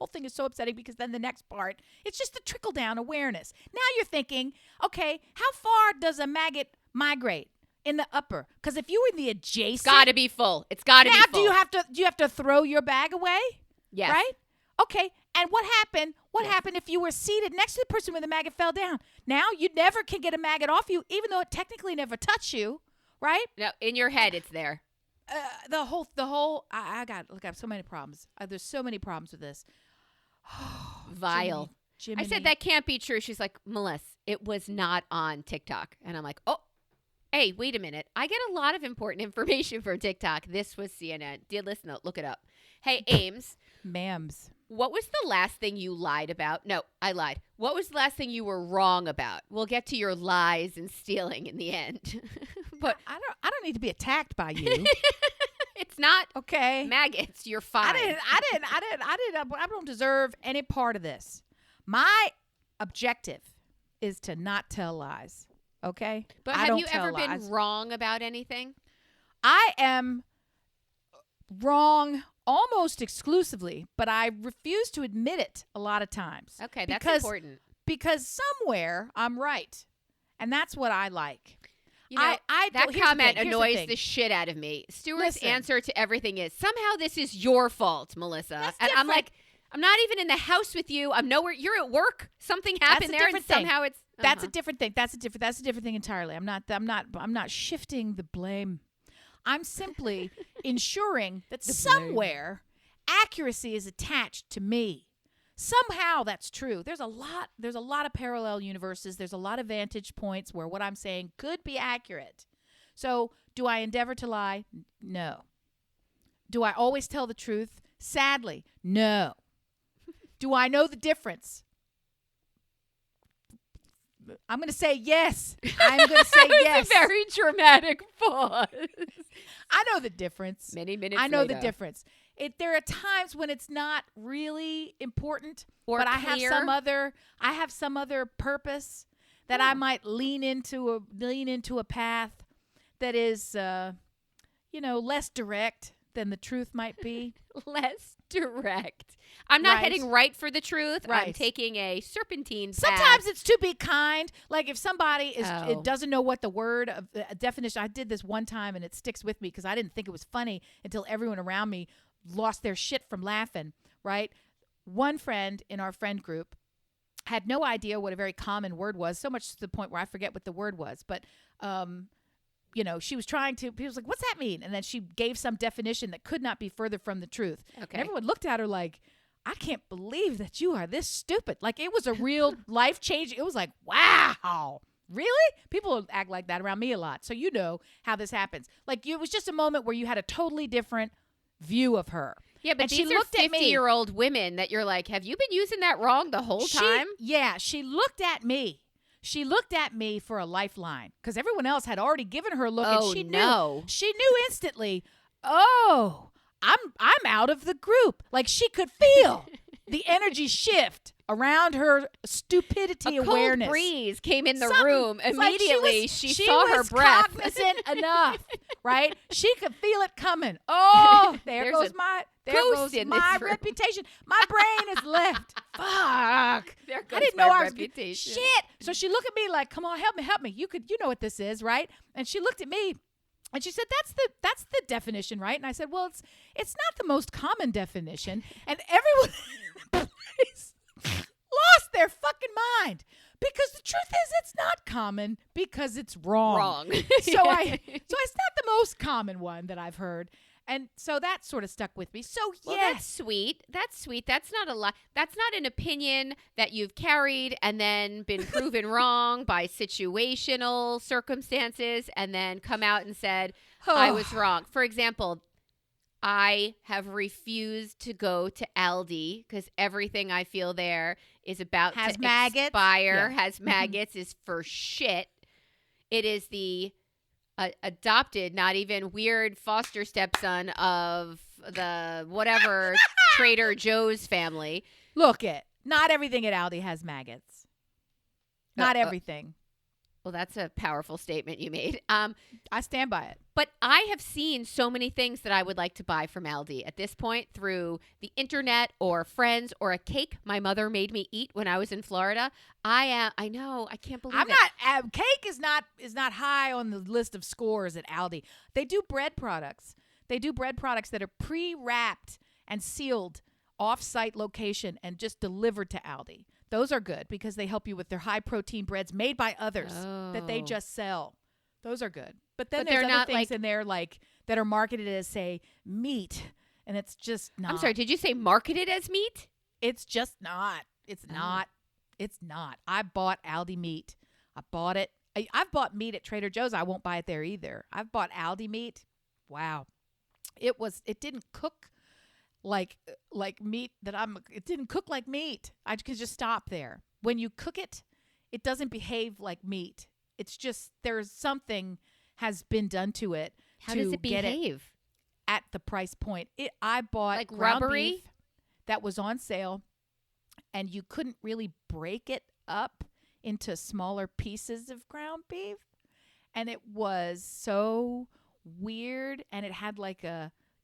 [SPEAKER 2] thing is so upsetting because then the next part, it's just the trickle-down awareness. Now you're thinking, okay, how far does a maggot migrate in the upper? Because if you were in the adjacent...
[SPEAKER 1] It's got to be full. It's got to be full.
[SPEAKER 2] Now, do you have to throw your bag away?
[SPEAKER 1] Yes.
[SPEAKER 2] Right? Okay, and what happened? What happened if you were seated next to the person when the maggot fell down? Now you never can get a maggot off you, even though it technically never touched you, right?
[SPEAKER 1] No, in your head it's there.
[SPEAKER 2] The whole. I got so many problems. There's so many problems with this.
[SPEAKER 1] Vile.
[SPEAKER 2] Jiminy.
[SPEAKER 1] I said that can't be true. She's like, Melissa, it was not on TikTok, and I'm like, oh. Hey, wait a minute. I get a lot of important information from TikTok. This was CNN. Dear listener, look it up. Hey, Ames.
[SPEAKER 2] Ma'ams.
[SPEAKER 1] What was the last thing you lied about? No, I lied. What was the last thing you were wrong about? We'll get to your lies and stealing in the end. But
[SPEAKER 2] I don't need to be attacked by you.
[SPEAKER 1] It's not
[SPEAKER 2] okay.
[SPEAKER 1] Maggots. You're fine.
[SPEAKER 2] I don't deserve any part of this. My objective is to not tell lies. Okay?
[SPEAKER 1] But have you ever been wrong about anything?
[SPEAKER 2] I am wrong almost exclusively, but I refuse to admit it a lot of times.
[SPEAKER 1] Okay, that's important.
[SPEAKER 2] Because somewhere I'm right. And that's what I like.
[SPEAKER 1] You know, that comment annoys the shit out of me. Stuart's answer to everything is, somehow this is your fault, Melissa.
[SPEAKER 2] That's
[SPEAKER 1] and
[SPEAKER 2] different.
[SPEAKER 1] I'm like, I'm not even in the house with you. I'm nowhere. You're at work. Something happened there, and somehow it's.
[SPEAKER 2] That's a different thing. That's a different thing entirely. I'm not shifting the blame. I'm simply ensuring that somewhere accuracy is attached to me. Somehow that's true. There's a lot of parallel universes. There's a lot of vantage points where what I'm saying could be accurate. So, do I endeavor to lie? No. Do I always tell the truth? Sadly, no. Do I know the difference? I'm going to say yes. I'm going to say yes.
[SPEAKER 1] It's a very dramatic pause.
[SPEAKER 2] I know the difference.
[SPEAKER 1] Many minutes
[SPEAKER 2] I know
[SPEAKER 1] later.
[SPEAKER 2] the difference. There are times when it's not really important,
[SPEAKER 1] or
[SPEAKER 2] but
[SPEAKER 1] clear.
[SPEAKER 2] I have some other purpose that I might lean into a path that is, less direct than the truth might be.
[SPEAKER 1] Less direct. I'm not heading right for the truth.
[SPEAKER 2] Right.
[SPEAKER 1] I'm taking a serpentine path.
[SPEAKER 2] Sometimes it's to be kind. Like if somebody it doesn't know what the word of definition. I did this one time and it sticks with me because I didn't think it was funny until everyone around me lost their shit from laughing. Right. One friend in our friend group had no idea what a very common word was, so much to the point where I forget what the word was. But she was trying to, he was like, what's that mean? And then she gave some definition that could not be further from the truth.
[SPEAKER 1] Okay.
[SPEAKER 2] And everyone looked at her like, I can't believe that you are this stupid. Like, it was a real life-changing. It was like, wow, really? People act like that around me a lot. So you know how this happens. Like, it was just a moment where you had a totally different view of her.
[SPEAKER 1] Yeah, but these are 50-year-old women that you're like, have you been using that wrong the whole time?
[SPEAKER 2] Yeah, she looked at me. She looked at me for a lifeline because everyone else had already given her a look.
[SPEAKER 1] Oh,
[SPEAKER 2] and she knew instantly, I'm out of the group. Like she could feel. the energy shift around her stupidity
[SPEAKER 1] A cold
[SPEAKER 2] awareness.
[SPEAKER 1] breeze came in the
[SPEAKER 2] Something-
[SPEAKER 1] room.
[SPEAKER 2] it's like
[SPEAKER 1] Immediately, she saw her
[SPEAKER 2] was
[SPEAKER 1] breath.
[SPEAKER 2] cognizant enough, right? She could feel it coming. Oh, there
[SPEAKER 1] There's
[SPEAKER 2] goes
[SPEAKER 1] a
[SPEAKER 2] my
[SPEAKER 1] ghost
[SPEAKER 2] goes
[SPEAKER 1] in
[SPEAKER 2] my
[SPEAKER 1] this room.
[SPEAKER 2] reputation. My brain is left. Fuck.
[SPEAKER 1] There goes
[SPEAKER 2] I didn't
[SPEAKER 1] my
[SPEAKER 2] know I was
[SPEAKER 1] reputation.
[SPEAKER 2] shit. So she looked at me like, "Come on, help me. You know what this is, right?" And she looked at me. And she said, that's the definition, right? And I said, well, it's not the most common definition. And everyone in the place lost their fucking mind. Because the truth is it's not common because it's wrong. So I it's not the most common one that I've heard. And so that sort of stuck with me. So
[SPEAKER 1] Well,
[SPEAKER 2] yes.
[SPEAKER 1] that's sweet. That's sweet. That's not a lot. That's not an opinion that you've carried and then been proven wrong by situational circumstances and then come out and said, I was wrong. For example, I have refused to go to Aldi because everything I feel there is about
[SPEAKER 2] Has
[SPEAKER 1] to
[SPEAKER 2] maggots?
[SPEAKER 1] expire,
[SPEAKER 2] Yeah.
[SPEAKER 1] has maggots, is for shit. It is the adopted, not even weird foster stepson of the whatever Trader Joe's family.
[SPEAKER 2] Look not everything at Aldi has maggots. Not everything.
[SPEAKER 1] Well, that's a powerful statement you made.
[SPEAKER 2] I stand by it.
[SPEAKER 1] But I have seen so many things that I would like to buy from Aldi at this point through the internet or friends or a cake my mother made me eat when I was in Florida. I know. I can't believe it.
[SPEAKER 2] Cake is not high on the list of scores at Aldi. They do bread products. They do bread products that are pre-wrapped and sealed off-site location and just delivered to Aldi. Those are good because they help you with their high-protein breads made by others that they just sell. Those are good. But then there's other things in there like that are marketed as, say, meat, and it's just not.
[SPEAKER 1] I'm sorry, did you say marketed as meat?
[SPEAKER 2] It's just not. It's not. It's not. I bought Aldi meat. I bought it. I've bought meat at Trader Joe's. I won't buy it there either. I've bought Aldi meat. Wow. It didn't cook like meat it didn't cook like meat. I could just stop there. When you cook it, it doesn't behave like meat. It's just there's something has been done to it.
[SPEAKER 1] How does it behave?
[SPEAKER 2] At the price point. I bought
[SPEAKER 1] like
[SPEAKER 2] ground
[SPEAKER 1] rubbery
[SPEAKER 2] beef that was on sale, and you couldn't really break it up into smaller pieces of ground beef, and it was so weird, and it had like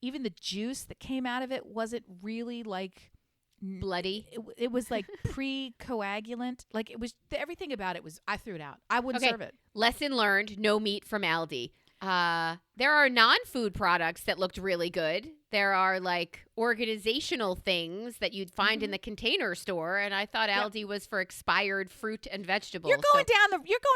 [SPEAKER 2] even the juice that came out of it wasn't really like
[SPEAKER 1] bloody.
[SPEAKER 2] It was like pre-coagulant. Like it was everything about it was. I threw it out. I wouldn't serve it.
[SPEAKER 1] Lesson learned: no meat from Aldi. There are non-food products that looked really good. There are like organizational things that you'd find in the Container Store, and I thought Aldi was for expired fruit and vegetables.
[SPEAKER 2] You're going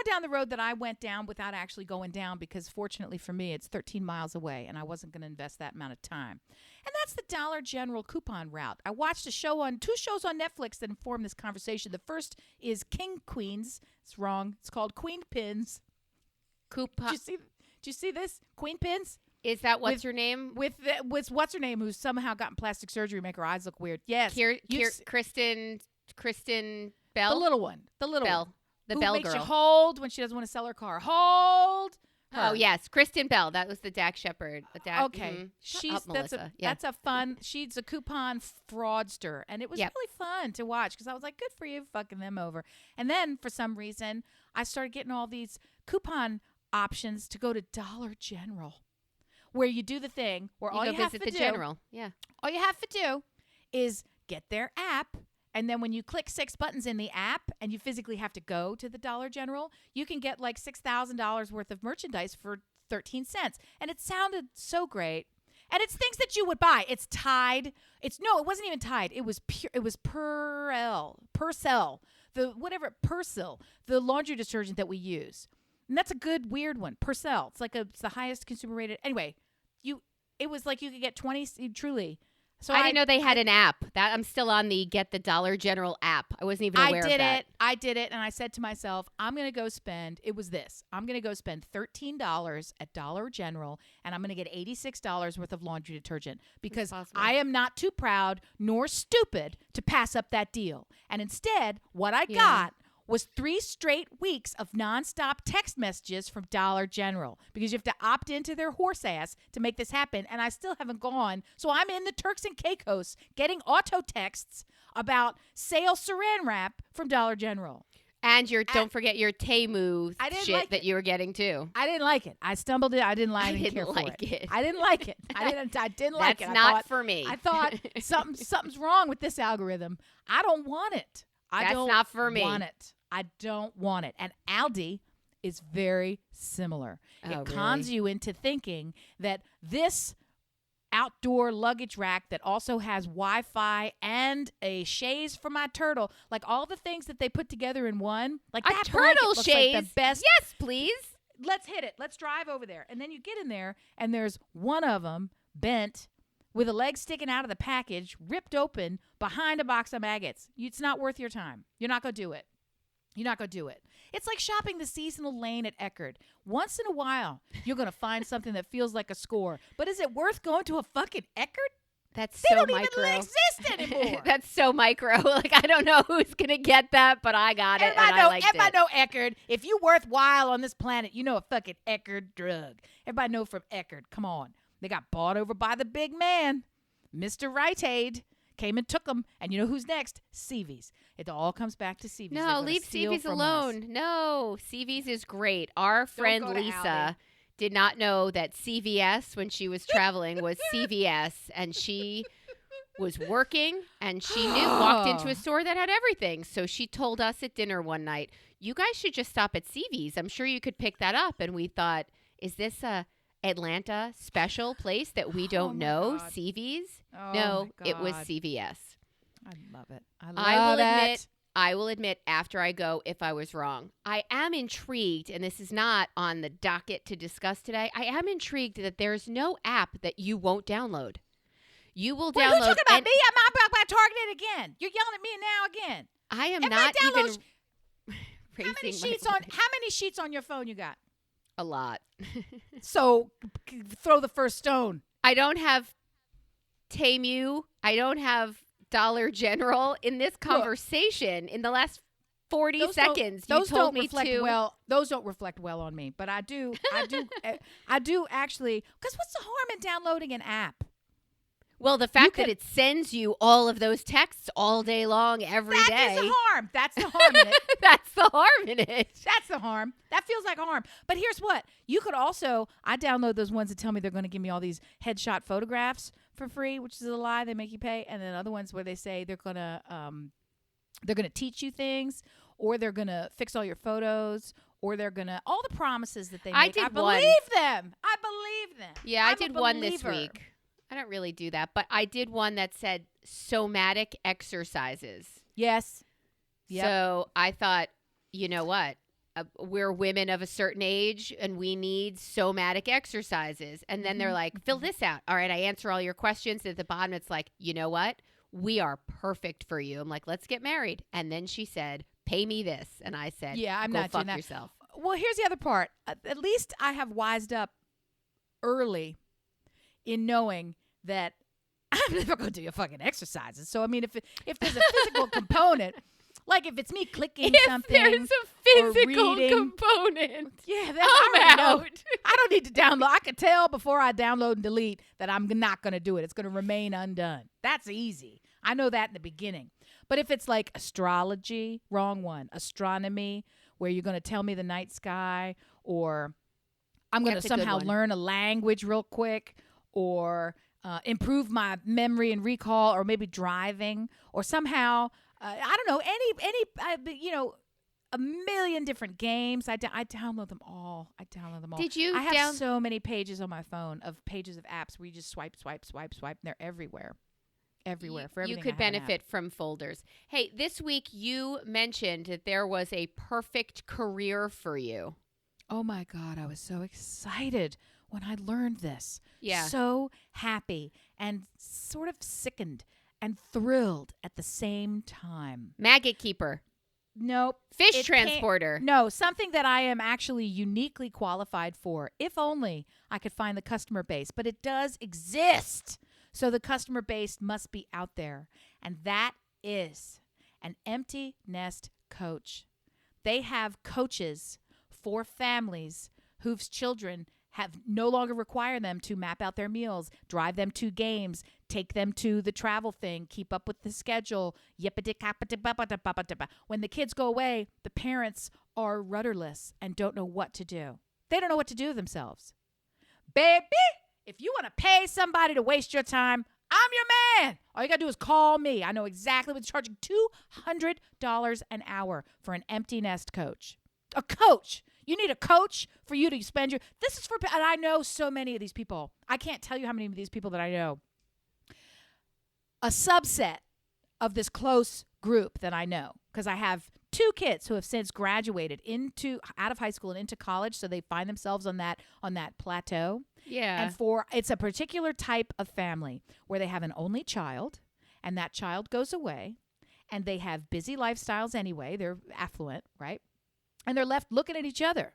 [SPEAKER 2] down the road that I went down without actually going down because fortunately for me, it's 13 miles away, and I wasn't going to invest that amount of time. And that's the Dollar General coupon route. I watched two shows on Netflix that informed this conversation. The first is King Queens. It's wrong. It's called Queen Pins.
[SPEAKER 1] Coupon.
[SPEAKER 2] Did you see this? Queen Pins?
[SPEAKER 1] Is that what's her name?
[SPEAKER 2] With what's her name? Who's somehow gotten plastic surgery, make her eyes look weird. Yes,
[SPEAKER 1] Kristen Bell,
[SPEAKER 2] the little one,
[SPEAKER 1] the
[SPEAKER 2] who
[SPEAKER 1] Bell
[SPEAKER 2] makes
[SPEAKER 1] girl.
[SPEAKER 2] You hold when she doesn't want to sell her car. Hold. Her.
[SPEAKER 1] Oh yes, Kristen Bell. That was the Dak Shepard.
[SPEAKER 2] Okay, that's a fun. She's a coupon fraudster, and it was really fun to watch because I was like, good for you, fucking them over. And then for some reason, I started getting all these coupon options to go to Dollar General, where you do the thing where all you have to do,
[SPEAKER 1] general. Yeah.
[SPEAKER 2] All you have to do is get their app, and then when you click 6 buttons in the app and you physically have to go to the Dollar General, you can get like $6,000 worth of merchandise for 13 cents. And it sounded so great. And it's things that you would buy. It's Tide. It wasn't even Tide. It was Purcell, Persil, the laundry detergent that we use. And that's a good, weird one. Purcell. It's the highest consumer rated. Anyway, it was like you could get 20, truly. So
[SPEAKER 1] I didn't know they had an app. That I'm still on the Get the Dollar General app. I wasn't even aware of that.
[SPEAKER 2] I did it, and I said to myself, I'm going to go spend $13 at Dollar General, and I'm going to get $86 worth of laundry detergent because I am not too proud nor stupid to pass up that deal. And instead, what I got was 3 straight weeks of nonstop text messages from Dollar General, because you have to opt into their horse ass to make this happen. And I still haven't gone. So I'm in the Turks and Caicos getting auto texts about sale saran wrap from Dollar General.
[SPEAKER 1] And don't forget your Temu shit
[SPEAKER 2] like
[SPEAKER 1] that you were getting too.
[SPEAKER 2] I didn't like it. I stumbled it. I didn't like it. I didn't like it. I didn't like it. I didn't like it.
[SPEAKER 1] That's not for me.
[SPEAKER 2] I thought something's wrong with this algorithm. I don't want it.
[SPEAKER 1] That's not for me.
[SPEAKER 2] I don't want it. And Aldi is very similar. It cons you into thinking that this outdoor luggage rack that also has Wi-Fi and a chaise for my turtle, like all the things that they put together in one, like that
[SPEAKER 1] turtle chaise,
[SPEAKER 2] like the best.
[SPEAKER 1] Yes, please.
[SPEAKER 2] Let's hit it. Let's drive over there. And then you get in there, and there's one of them bent with a leg sticking out of the package, ripped open behind a box of maggots. It's not worth your time. You're not going to do it. You're not going to do it. It's like shopping the seasonal lane at Eckerd. Once in a while, you're going to find something that feels like a score. But is it worth going to a fucking Eckerd?
[SPEAKER 1] That's
[SPEAKER 2] they
[SPEAKER 1] so
[SPEAKER 2] don't
[SPEAKER 1] micro.
[SPEAKER 2] even exist anymore.
[SPEAKER 1] That's so micro. Like, I don't know who's going to get that, but I got it, and I liked it.
[SPEAKER 2] Everybody know Eckerd. If you worthwhile on this planet, you know a fucking Eckerd drug. Everybody know from Eckerd. Come on. They got bought over by the big man. Mr. Rite Aid came and took them. And you know who's next? Seavies. It all comes back to Seavies.
[SPEAKER 1] No, leave Seavies alone. No, Seavies is great. Our friend Lisa did not know that CVS, when she was traveling, was CVS. And she was working, and she walked into a store that had everything. So she told us at dinner one night, you guys should just stop at Seavies. I'm sure you could pick that up. And we thought, is this a Atlanta special place that we don't know? God. Seavies? No, it was CVS.
[SPEAKER 2] I love it.
[SPEAKER 1] I will admit after I go if I was wrong. I am intrigued, and this is not on the docket to discuss today. I am intrigued that there's no app that you won't download. You will download.
[SPEAKER 2] Who talking about me? I'm about targeted again. You're yelling at me now again.
[SPEAKER 1] I am not even.
[SPEAKER 2] How many sheets on your phone you got?
[SPEAKER 1] A lot.
[SPEAKER 2] So throw the first stone.
[SPEAKER 1] I don't have Temu. I don't have Dollar General. In this conversation, in the last 40 seconds, you told me to.
[SPEAKER 2] Those don't reflect well on me, but I do actually. Because what's the harm in downloading an app?
[SPEAKER 1] Well, the fact that it sends you all of those texts all day long, every day.
[SPEAKER 2] That is the harm. That's the harm in it.
[SPEAKER 1] That's the harm in it.
[SPEAKER 2] That's the harm. That feels like harm. But here's what. You could also, I download those ones that tell me they're going to give me all these headshot photographs for free, which is a lie. They make you pay. And then other ones where they say they're going to teach you things, or they're going to fix all your photos, or they're going to, all the promises that they make. I believe them.
[SPEAKER 1] Yeah, I did one this week. I don't really do that, but I did one that said somatic exercises.
[SPEAKER 2] Yes. Yep.
[SPEAKER 1] So I thought, you know what? We're women of a certain age, and we need somatic exercises. And then they're like, fill this out. All right, I answer all your questions. At the bottom, it's like, you know what? We are perfect for you. I'm like, let's get married. And then she said, pay me this. And I said,
[SPEAKER 2] yeah, I'm
[SPEAKER 1] go
[SPEAKER 2] not
[SPEAKER 1] fuck
[SPEAKER 2] doing that.
[SPEAKER 1] yourself.
[SPEAKER 2] Well, here's the other part. At least I have wised up early in knowing that I'm never going to do your fucking exercises. So, I mean, if there's a physical component, like if it's me clicking something,
[SPEAKER 1] there's a physical
[SPEAKER 2] or reading,
[SPEAKER 1] component.
[SPEAKER 2] Yeah,
[SPEAKER 1] I'm out.
[SPEAKER 2] I don't need to download. I can tell before I download and delete that I'm not going to do it. It's going to remain undone. That's easy. I know that in the beginning. But if it's like astrology, wrong one. Astronomy, where you're going to tell me the night sky, or I'm going to somehow learn a language real quick, or improve my memory and recall, or maybe driving, or somehow, I don't know, a million different games. I download them all.
[SPEAKER 1] Did you?
[SPEAKER 2] I have so many pages on my phone of pages of apps where you just swipe, and they're everywhere. Everywhere. For everything
[SPEAKER 1] you could benefit from folders. Hey, this week you mentioned that there was a perfect career for you.
[SPEAKER 2] Oh my God, I was so excited when I learned this.
[SPEAKER 1] Yeah.
[SPEAKER 2] So happy and sort of sickened and thrilled at the same time.
[SPEAKER 1] Maggot keeper.
[SPEAKER 2] Nope.
[SPEAKER 1] Fish transporter.
[SPEAKER 2] No, something that I am actually uniquely qualified for. If only I could find the customer base. But it does exist. So the customer base must be out there. And that is an empty nest coach. They have coaches for families whose children have no longer require them to map out their meals, drive them to games, take them to the travel thing, keep up with the schedule. When the kids go away, the parents are rudderless and don't know what to do. They don't know what to do themselves. Baby, if you want to pay somebody to waste your time, I'm your man. All you got to do is call me. I know exactly what's charging $200 an hour for an empty nest coach. A coach. You need a coach for you to spend your... This is for... And I know so many of these people. I can't tell you how many of these people that I know. A subset of this close group that I know, because I have 2 kids who have since graduated out of high school and into college, so they find themselves on that plateau.
[SPEAKER 1] Yeah.
[SPEAKER 2] And it's a particular type of family where they have an only child, and that child goes away, and they have busy lifestyles anyway. They're affluent, right? And they're left looking at each other.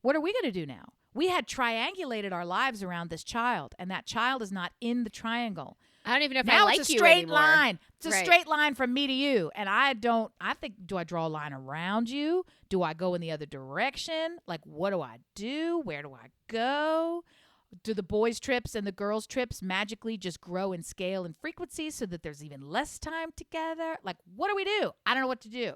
[SPEAKER 2] What are we going to do now? We had triangulated our lives around this child, and that child is not in the triangle.
[SPEAKER 1] I don't even know if
[SPEAKER 2] now
[SPEAKER 1] I like
[SPEAKER 2] it's a
[SPEAKER 1] you
[SPEAKER 2] straight
[SPEAKER 1] anymore.
[SPEAKER 2] line. It's a
[SPEAKER 1] Right.
[SPEAKER 2] straight line from me to you. And do I draw a line around you? Do I go in the other direction? Like, what do I do? Where do I go? Do the boys' trips and the girls' trips magically just grow in scale and frequency so that there's even less time together? Like, what do we do? I don't know what to do.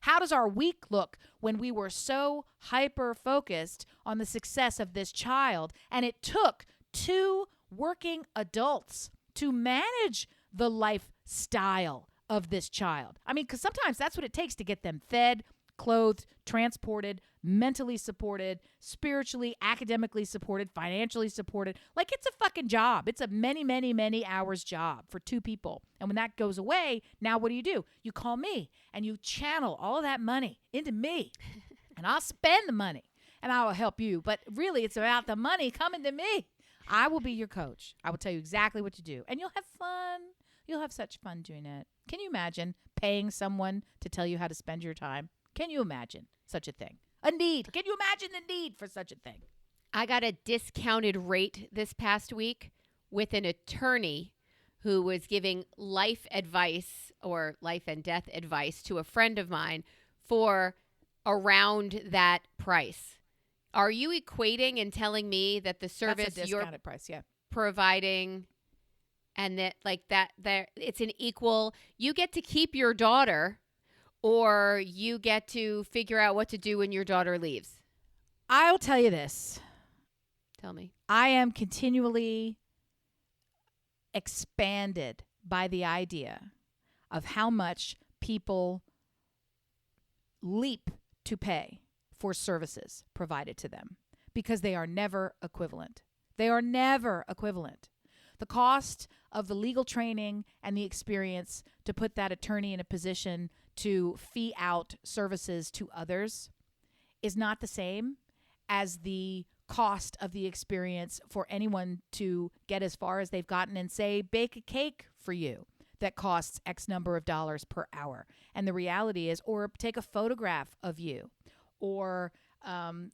[SPEAKER 2] How does our week look when we were so hyper-focused on the success of this child, and it took 2 working adults to manage the lifestyle of this child? I mean, because sometimes that's what it takes to get them fed, clothed, transported, mentally supported, spiritually, academically supported, financially supported. Like, it's a fucking job. It's a many, many, many hours job for 2 people. And when that goes away, now what do? You call me and you channel all of that money into me and I'll spend the money and I will help you. But really, it's about the money coming to me. I will be your coach. I will tell you exactly what to do. And you'll have fun. You'll have such fun doing it. Can you imagine paying someone to tell you how to spend your time? Can you imagine such a thing? A need. Can you imagine the need for such a thing?
[SPEAKER 1] I got a discounted rate this past week with an attorney who was giving life advice or life and death advice to a friend of mine for around that price. Are you equating and telling me that the service
[SPEAKER 2] That's a
[SPEAKER 1] you're
[SPEAKER 2] discounted price, yeah.
[SPEAKER 1] providing and that like that there it's an equal, you get to keep your daughter or you get to figure out what to do when your daughter leaves?
[SPEAKER 2] I'll tell you this.
[SPEAKER 1] Tell me.
[SPEAKER 2] I am continually expanded by the idea of how much people leap to pay for services provided to them because they are never equivalent. They are never equivalent. The cost of the legal training and the experience to put that attorney in a position to fee out services to others is not the same as the cost of the experience for anyone to get as far as they've gotten and say, bake a cake for you that costs X number of dollars per hour. And the reality is, or take a photograph of you, or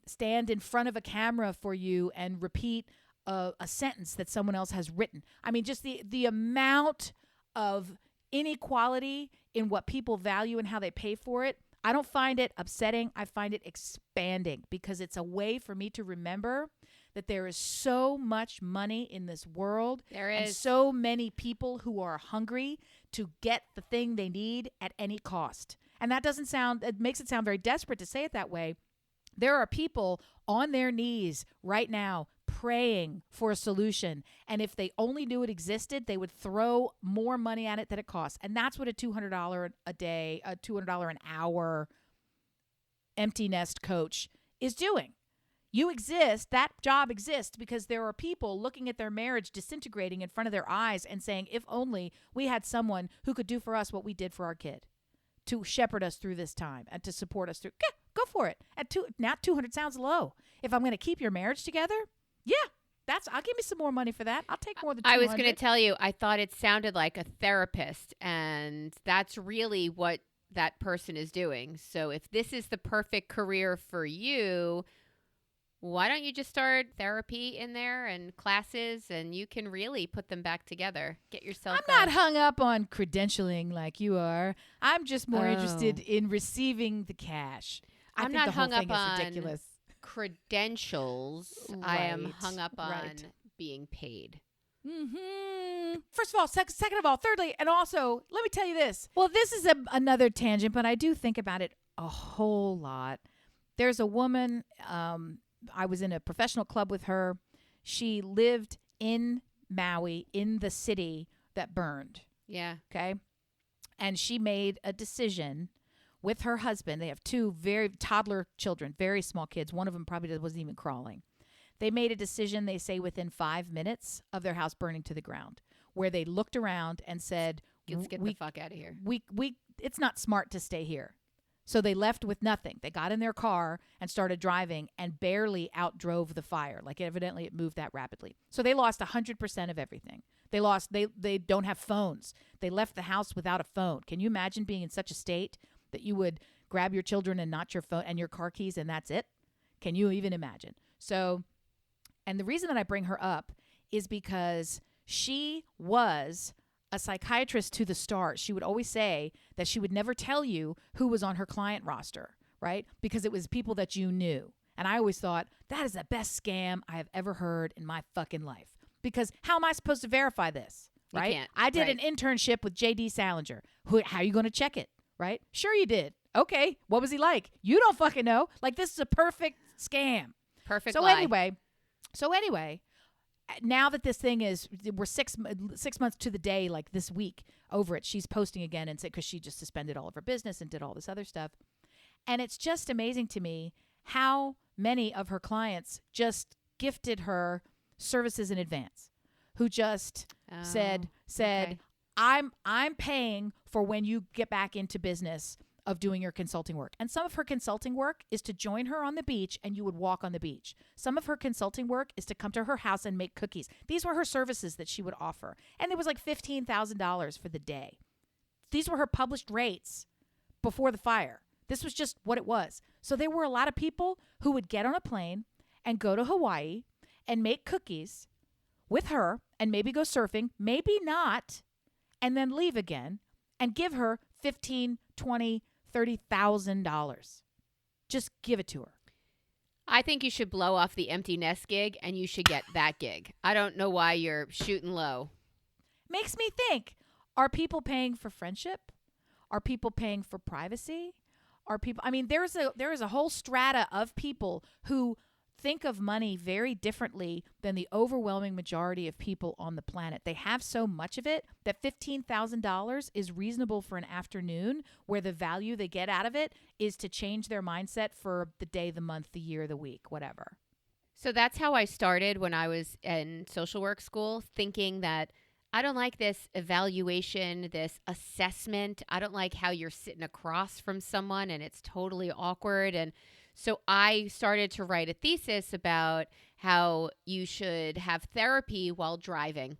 [SPEAKER 2] stand in front of a camera for you and repeat a sentence that someone else has written. I mean, just the amount of inequality in what people value and how they pay for it. I don't find it upsetting. I find it expanding because it's a way for me to remember that there is so much money in this world.
[SPEAKER 1] There is.
[SPEAKER 2] And so many people who are hungry to get the thing they need at any cost. And that it makes it sound very desperate to say it that way. There are people on their knees right now praying for a solution. And if they only knew it existed, they would throw more money at it than it costs. And that's what a $200 a day, a $200 an hour empty nest coach is doing. You exist, that job exists because there are people looking at their marriage disintegrating in front of their eyes and saying, if only we had someone who could do for us what we did for our kid, to shepherd us through this time and to support us through. Yeah, go for it. Now 200 sounds low. If I'm going to keep your marriage together, yeah, I'll give me some more money for that. I'll take more than 200.
[SPEAKER 1] I was going to tell you, I thought it sounded like a therapist, and that's really what that person is doing. So if this is the perfect career for you, Why don't you just start therapy in there and classes, and you can really put them back together. Get yourself.
[SPEAKER 2] I'm not hung up on credentialing like you are. I'm just more interested
[SPEAKER 1] Oh.
[SPEAKER 2] in receiving the cash. I
[SPEAKER 1] I'm
[SPEAKER 2] think
[SPEAKER 1] not
[SPEAKER 2] the whole
[SPEAKER 1] hung up
[SPEAKER 2] thing is
[SPEAKER 1] on
[SPEAKER 2] ridiculous.
[SPEAKER 1] credentials. I am
[SPEAKER 2] Right,
[SPEAKER 1] hung up on
[SPEAKER 2] right.
[SPEAKER 1] being paid.
[SPEAKER 2] First of all, second of all, thirdly, and also, let me tell you this. Well, this is another tangent, but I do think about it a whole lot. There's a woman, I was in a professional club with her. She lived in Maui, in the city that burned.
[SPEAKER 1] Yeah.
[SPEAKER 2] Okay. And she made a decision with her husband. They have two very toddler children, very small kids. One of them probably wasn't even crawling. They made a decision, they say, within 5 minutes of their house burning to the ground, where they looked around and said,
[SPEAKER 1] Let's get the fuck out of here.
[SPEAKER 2] it's not smart to stay here. So they left with nothing. They got in their car and started driving and barely outdrove the fire. Like, evidently it moved that rapidly. So they lost 100% of everything. They don't have phones. They left the house without a phone. Can you imagine being in such a state that you would grab your children and not your phone and your car keys and that's it? Can you even imagine? So, and the reason that I bring her up is because she was a psychiatrist to the stars. She would always say that she would never tell you who was on her client roster, right? Because it was people that you knew. And I always thought, that is the best scam I have ever heard in my fucking life. Because how am I supposed to verify this, right?
[SPEAKER 1] You can't.
[SPEAKER 2] I did
[SPEAKER 1] Right.
[SPEAKER 2] an internship with J.D. Salinger. How are you going to check it, right? Sure you did. Okay, what was he like? You don't fucking know. Like, this is a perfect scam.
[SPEAKER 1] Perfect
[SPEAKER 2] So
[SPEAKER 1] lie.
[SPEAKER 2] anyway, now that this thing is, we're 6 months to the day, like this week over it, she's posting again and said, because she just suspended all of her business and did all this other stuff. And it's just amazing to me how many of her clients just gifted her services in advance, who just said,
[SPEAKER 1] okay.
[SPEAKER 2] I'm paying for when you get back into business of doing your consulting work. And some of her consulting work is to join her on the beach and you would walk on the beach. Some of her consulting work is to come to her house and make cookies. These were her services that she would offer. And it was like $15,000 for the day. These were her published rates before the fire. This was just what it was. So there were a lot of people who would get on a plane and go to Hawaii and make cookies with her and maybe go surfing, maybe not, and then leave again and give her $15,000, $20,000, $30,000. Just give it to her.
[SPEAKER 1] I think you should blow off the empty nest gig and you should get that gig. I don't know why you're shooting low.
[SPEAKER 2] Makes me think, are people paying for friendship? Are people paying for privacy? There is a whole strata of people who think of money very differently than the overwhelming majority of people on the planet. They have so much of it that $15,000 is reasonable for an afternoon, where the value they get out of it is to change their mindset for the day, the month, the year, the week, whatever.
[SPEAKER 1] So that's how I started when I was in social work school, thinking that I don't like this evaluation, this assessment. I don't like how you're sitting across from someone and it's totally awkward. And so I started to write a thesis about how you should have therapy while driving.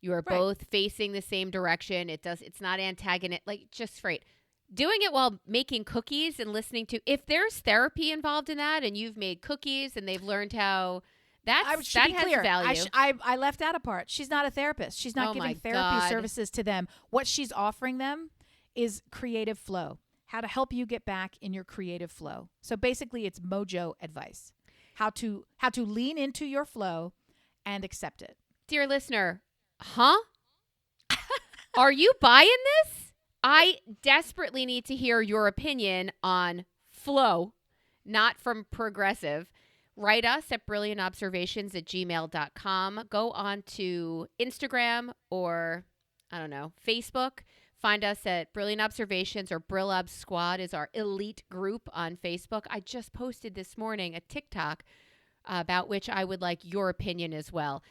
[SPEAKER 1] You are both facing the same direction. It's not antagonistic, like just right. Doing it while making cookies and listening to, if there's therapy involved in that and you've made cookies and they've learned how that has value.
[SPEAKER 2] I left out a part. She's not a therapist. She's not giving therapy services to them. What she's offering them is creative flow. How to help you get back in your creative flow. So basically it's mojo advice. How to lean into your flow and accept it.
[SPEAKER 1] Dear listener, huh? Are you buying this? I desperately need to hear your opinion on flow, not from Progressive. Write us at brilliantobservations@gmail.com. Go on to Instagram or, I don't know, Facebook. Find us at Brilliant Observations, or Brillobs Squad is our elite group on Facebook. I just posted this morning a TikTok about which I would like your opinion as well.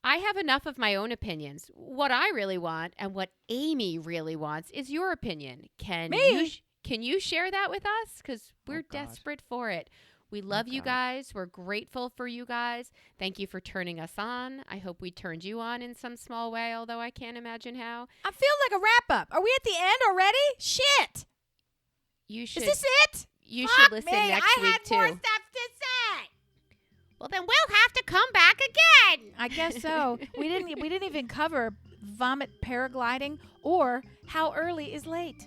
[SPEAKER 1] I have enough of my own opinions. What I really want and what Amy really wants is your opinion. Can you share that with us? Because we're desperate for it. We love you guys. We're grateful for you guys. Thank you for turning us on. I hope we turned you on in some small way, although I can't imagine how.
[SPEAKER 2] I feel like a wrap-up. Are we at the end already? Shit.
[SPEAKER 1] You should.
[SPEAKER 2] Is this it?
[SPEAKER 1] You should listen next week, too.
[SPEAKER 2] I had more stuff to say.
[SPEAKER 1] Well, then we'll have to come back again.
[SPEAKER 2] I guess so. We didn't even cover vomit paragliding or how early is late.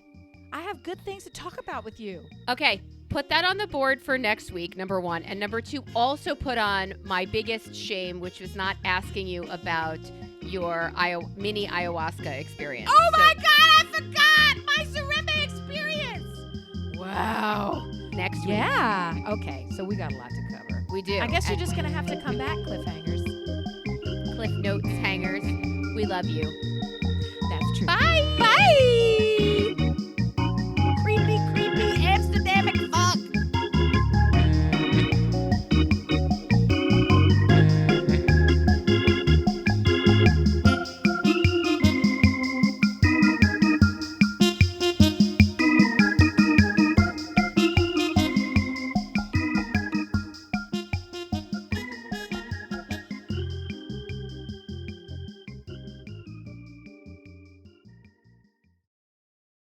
[SPEAKER 2] I have good things to talk about with you.
[SPEAKER 1] Okay, put that on the board for next week, number 1. And number 2, also put on my biggest shame, which was not asking you about your mini ayahuasca experience.
[SPEAKER 2] Oh my God, I forgot my Sarimba experience.
[SPEAKER 1] Wow. Next week.
[SPEAKER 2] Yeah. Okay, so we got a lot to cover.
[SPEAKER 1] We do.
[SPEAKER 2] I guess you're just going to have to come back, cliffhangers.
[SPEAKER 1] Cliff Notes hangers. We love you.
[SPEAKER 2] That's true.
[SPEAKER 1] Bye.
[SPEAKER 2] Bye.